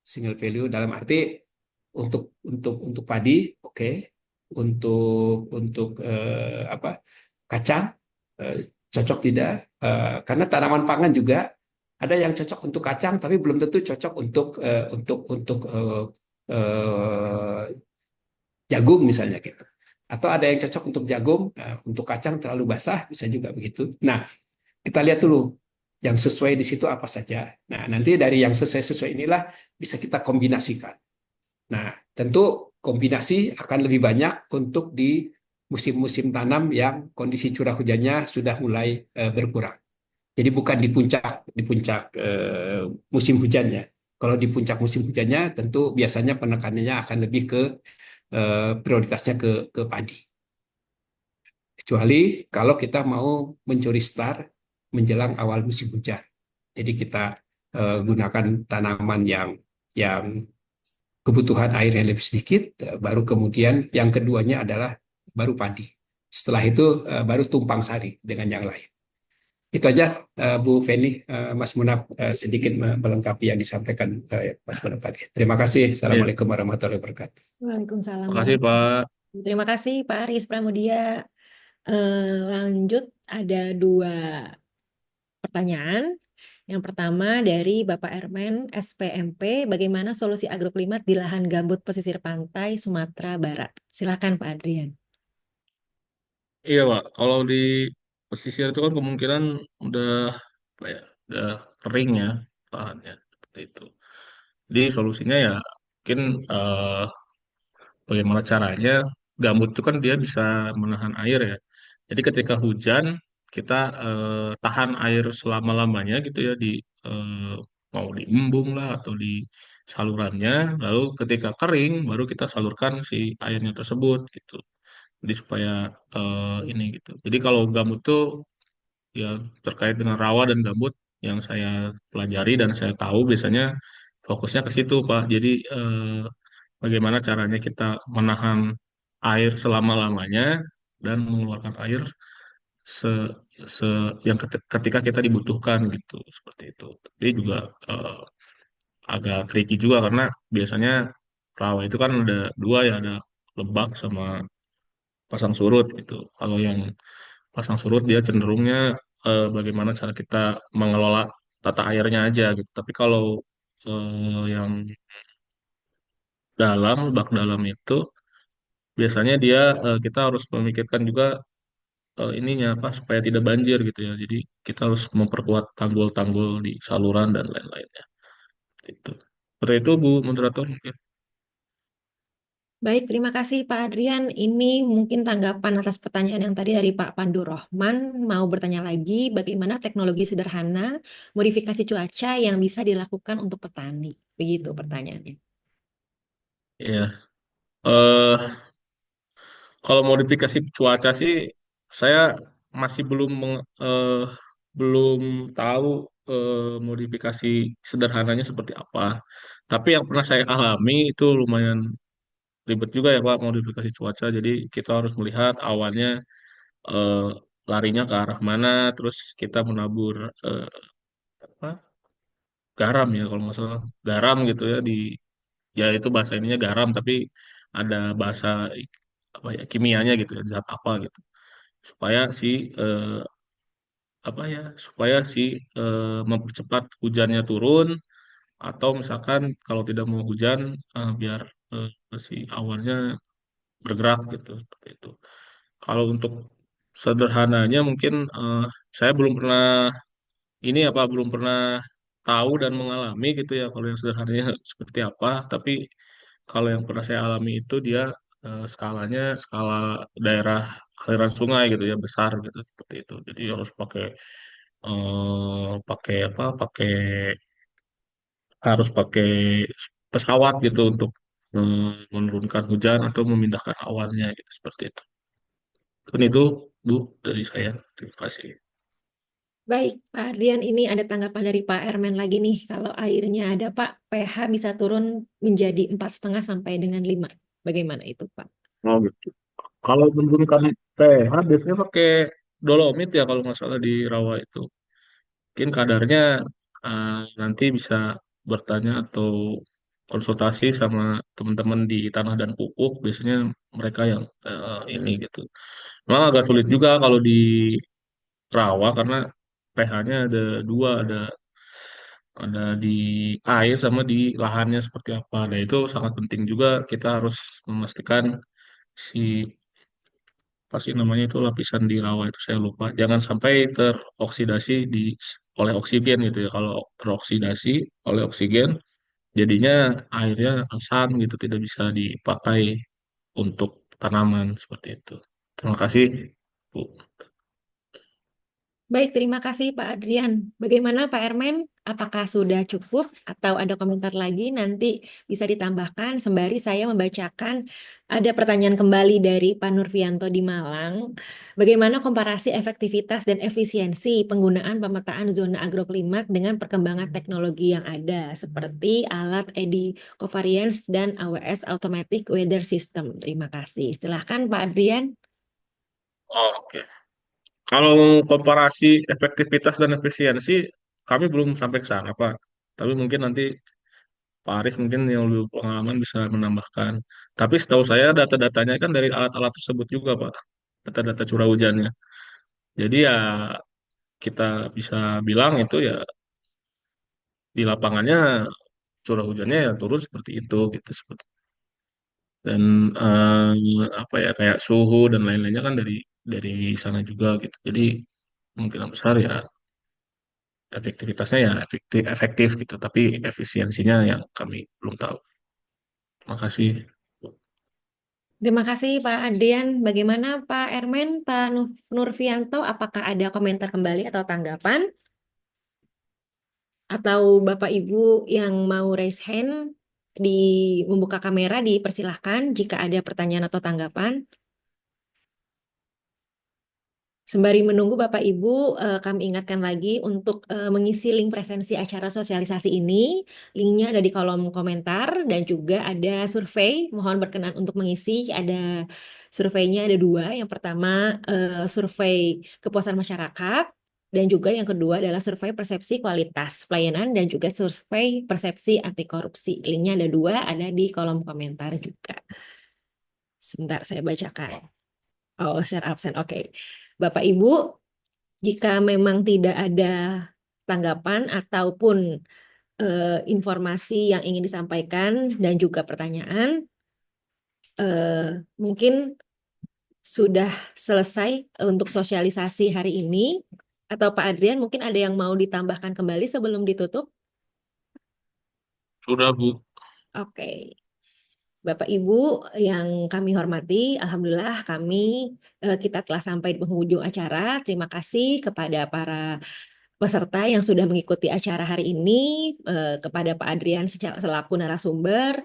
Single value dalam arti untuk padi, oke. Untuk kacang, eh, cocok tidak? Karena tanaman pangan juga ada yang cocok untuk kacang, tapi belum tentu cocok untuk jagung misalnya gitu. Atau ada yang cocok untuk jagung, untuk kacang terlalu basah, bisa juga begitu. Nah, kita lihat dulu yang sesuai di situ apa saja. Nah, nanti dari yang sesuai-sesuai inilah bisa kita kombinasikan. Nah, tentu kombinasi akan lebih banyak untuk di musim-musim tanam yang kondisi curah hujannya sudah mulai berkurang. Jadi bukan di puncak musim hujannya. Kalau di puncak musim hujannya, tentu biasanya penekanannya akan lebih ke prioritasnya ke padi. Kecuali kalau kita mau mencuri star menjelang awal musim hujan. Jadi kita gunakan tanaman yang kebutuhan airnya lebih sedikit, baru kemudian yang keduanya adalah baru padi. Setelah itu baru tumpang sari dengan yang lain. Itu aja Bu Feni, Mas Munaf sedikit melengkapi yang disampaikan Mas Munaf tadi. Terima kasih. Iya, Assalamualaikum warahmatullahi wabarakatuh. Waalaikumsalam makasih warahmatullahi Pak. wabarakatuh. Terima kasih Pak Aris Pramudia. Lanjut, ada 2 pertanyaan. Yang pertama dari Bapak Ermen SPMP, bagaimana solusi agroklimat di lahan gambut pesisir pantai Sumatera Barat? Silakan Pak Adrian. Iya Pak, kalau di pesisir itu kan kemungkinan udah apa ya, udah kering ya lahannya seperti itu. Jadi solusinya ya mungkin bagaimana caranya gambut itu kan dia bisa menahan air ya. Jadi ketika hujan kita tahan air selama-lamanya gitu ya di eh, mau di embung lah atau di salurannya. Lalu ketika kering baru kita salurkan si airnya tersebut gitu. Jadi supaya ini gitu. Jadi kalau gambut tuh ya terkait dengan rawa dan gambut yang saya pelajari dan saya tahu biasanya fokusnya ke situ Pak. Jadi bagaimana caranya kita menahan air selama-lamanya dan mengeluarkan air se, se yang ketika kita dibutuhkan gitu seperti itu. Tapi juga eh, agak tricky juga karena biasanya rawa itu kan ada dua ya, ada lebak sama pasang surut gitu. Kalau yang pasang surut dia cenderungnya bagaimana cara kita mengelola tata airnya aja gitu. Tapi kalau yang dalam, bak dalam itu biasanya dia kita harus memikirkan juga ininya apa supaya tidak banjir gitu ya. Jadi kita harus memperkuat tanggul-tanggul di saluran dan lain-lainnya. Itu. Seperti itu Bu Moderator mungkin. Baik, terima kasih Pak Adrian. Ini mungkin tanggapan atas pertanyaan yang tadi dari Pak Pandu Rohman. Mau bertanya lagi, bagaimana teknologi sederhana modifikasi cuaca yang bisa dilakukan untuk petani? Begitu pertanyaannya. Iya. eh Kalau modifikasi cuaca sih, saya masih belum tahu modifikasi sederhananya seperti apa. Tapi yang pernah saya alami itu lumayan ribet juga ya Pak modifikasi cuaca. Jadi kita harus melihat awalnya eh, larinya ke arah mana, terus kita menabur eh, apa, garam ya kalau nggak salah garam gitu ya di ya itu bahasa ininya garam tapi ada bahasa apa ya kimianya gitu ya zat apa gitu supaya si eh, apa ya supaya si mempercepat hujannya turun atau misalkan kalau tidak mau hujan biar si awannya bergerak gitu seperti itu. Kalau untuk sederhananya mungkin saya belum pernah ini apa belum pernah tahu dan mengalami gitu ya kalau yang sederhananya seperti apa. Tapi kalau yang pernah saya alami itu dia skalanya skala daerah aliran sungai gitu ya besar gitu seperti itu. Jadi harus pakai apa? Harus pakai pesawat gitu untuk menurunkan hujan atau memindahkan awannya gitu seperti itu. Kan itu Bu dari saya. Terima kasih. Baik, Pak Adrian, ini ada tanggapan dari Pak Ermen lagi nih. Kalau airnya ada, Pak, pH bisa turun menjadi 4,5 sampai dengan 5. Bagaimana itu, Pak? Oh gitu. Kalau menurunkan pH biasanya pakai dolomit ya kalau nggak salah di rawa itu. Mungkin kadarnya nanti bisa bertanya atau konsultasi sama teman-teman di tanah dan pupuk. Biasanya mereka yang ini gitu. Memang agak sulit juga kalau di rawa karena pH-nya ada dua, ada di air sama di lahannya seperti apa. Nah itu sangat penting juga kita harus memastikan si apa sih namanya itu lapisan di rawa itu saya lupa. Jangan sampai teroksidasi oleh oksigen gitu ya. Kalau teroksidasi oleh oksigen, jadinya airnya asam gitu, tidak bisa dipakai untuk tanaman seperti itu. Terima kasih, Bu. Baik, terima kasih Pak Adrian. Bagaimana Pak Ermen? Apakah sudah cukup atau ada komentar lagi? Nanti bisa ditambahkan sembari saya membacakan ada pertanyaan kembali dari Pak Nurfianto di Malang. Bagaimana komparasi efektivitas dan efisiensi penggunaan pemetaan zona agroklimat dengan perkembangan teknologi yang ada seperti alat eddy covariance dan AWS Automatic Weather System. Terima kasih. Silahkan Pak Adrian. Oh, oke. Kalau komparasi efektivitas dan efisiensi, kami belum sampai ke sana, Pak. Tapi mungkin nanti Pak Aris mungkin yang lebih pengalaman bisa menambahkan. Tapi setahu saya data-datanya kan dari alat-alat tersebut juga, Pak. Data-data curah hujannya. Jadi ya kita bisa bilang itu ya di lapangannya curah hujannya ya turun seperti itu gitu seperti dan apa ya kayak suhu dan lain-lainnya kan dari sana juga gitu. Jadi kemungkinan besar ya efektivitasnya ya efektif gitu, tapi efisiensinya yang kami belum tahu. Terima kasih. Terima kasih Pak Adrian. Bagaimana Pak Ermen, Pak Nurfianto, apakah ada komentar kembali atau tanggapan? Atau Bapak Ibu yang mau raise hand di membuka kamera dipersilahkan jika ada pertanyaan atau tanggapan. Sembari menunggu Bapak Ibu, kami ingatkan lagi untuk mengisi link presensi acara sosialisasi ini. Linknya ada di kolom komentar dan juga ada survei. Mohon berkenan untuk mengisi. Ada surveinya ada dua. Yang pertama survei kepuasan masyarakat dan juga yang kedua adalah survei persepsi kualitas pelayanan dan juga survei persepsi anti korupsi. Linknya ada dua, ada di kolom komentar juga. Sebentar saya bacakan. Oh, share absen. Oke. Bapak Ibu, jika memang tidak ada tanggapan ataupun informasi yang ingin disampaikan dan juga pertanyaan, mungkin sudah selesai untuk sosialisasi hari ini. Atau Pak Adrian mungkin ada yang mau ditambahkan kembali sebelum ditutup? Sudah, Bu. Oke. Bapak Ibu yang kami hormati, alhamdulillah kita telah sampai di penghujung acara. Terima kasih kepada para peserta yang sudah mengikuti acara hari ini, kepada Pak Adrian selaku narasumber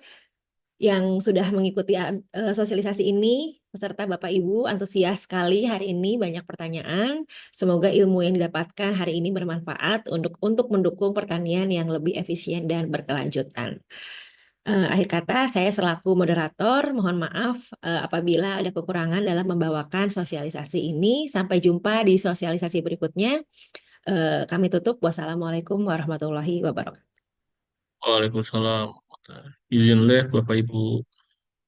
yang sudah mengikuti sosialisasi ini, peserta Bapak Ibu antusias sekali hari ini, banyak pertanyaan. Semoga ilmu yang didapatkan hari ini bermanfaat untuk mendukung pertanian yang lebih efisien dan berkelanjutan. Akhir kata, saya selaku moderator, mohon maaf apabila ada kekurangan dalam membawakan sosialisasi ini. Sampai jumpa di sosialisasi berikutnya. Kami tutup. Wassalamualaikum warahmatullahi wabarakatuh. Waalaikumsalam. Izin Bapak Ibu.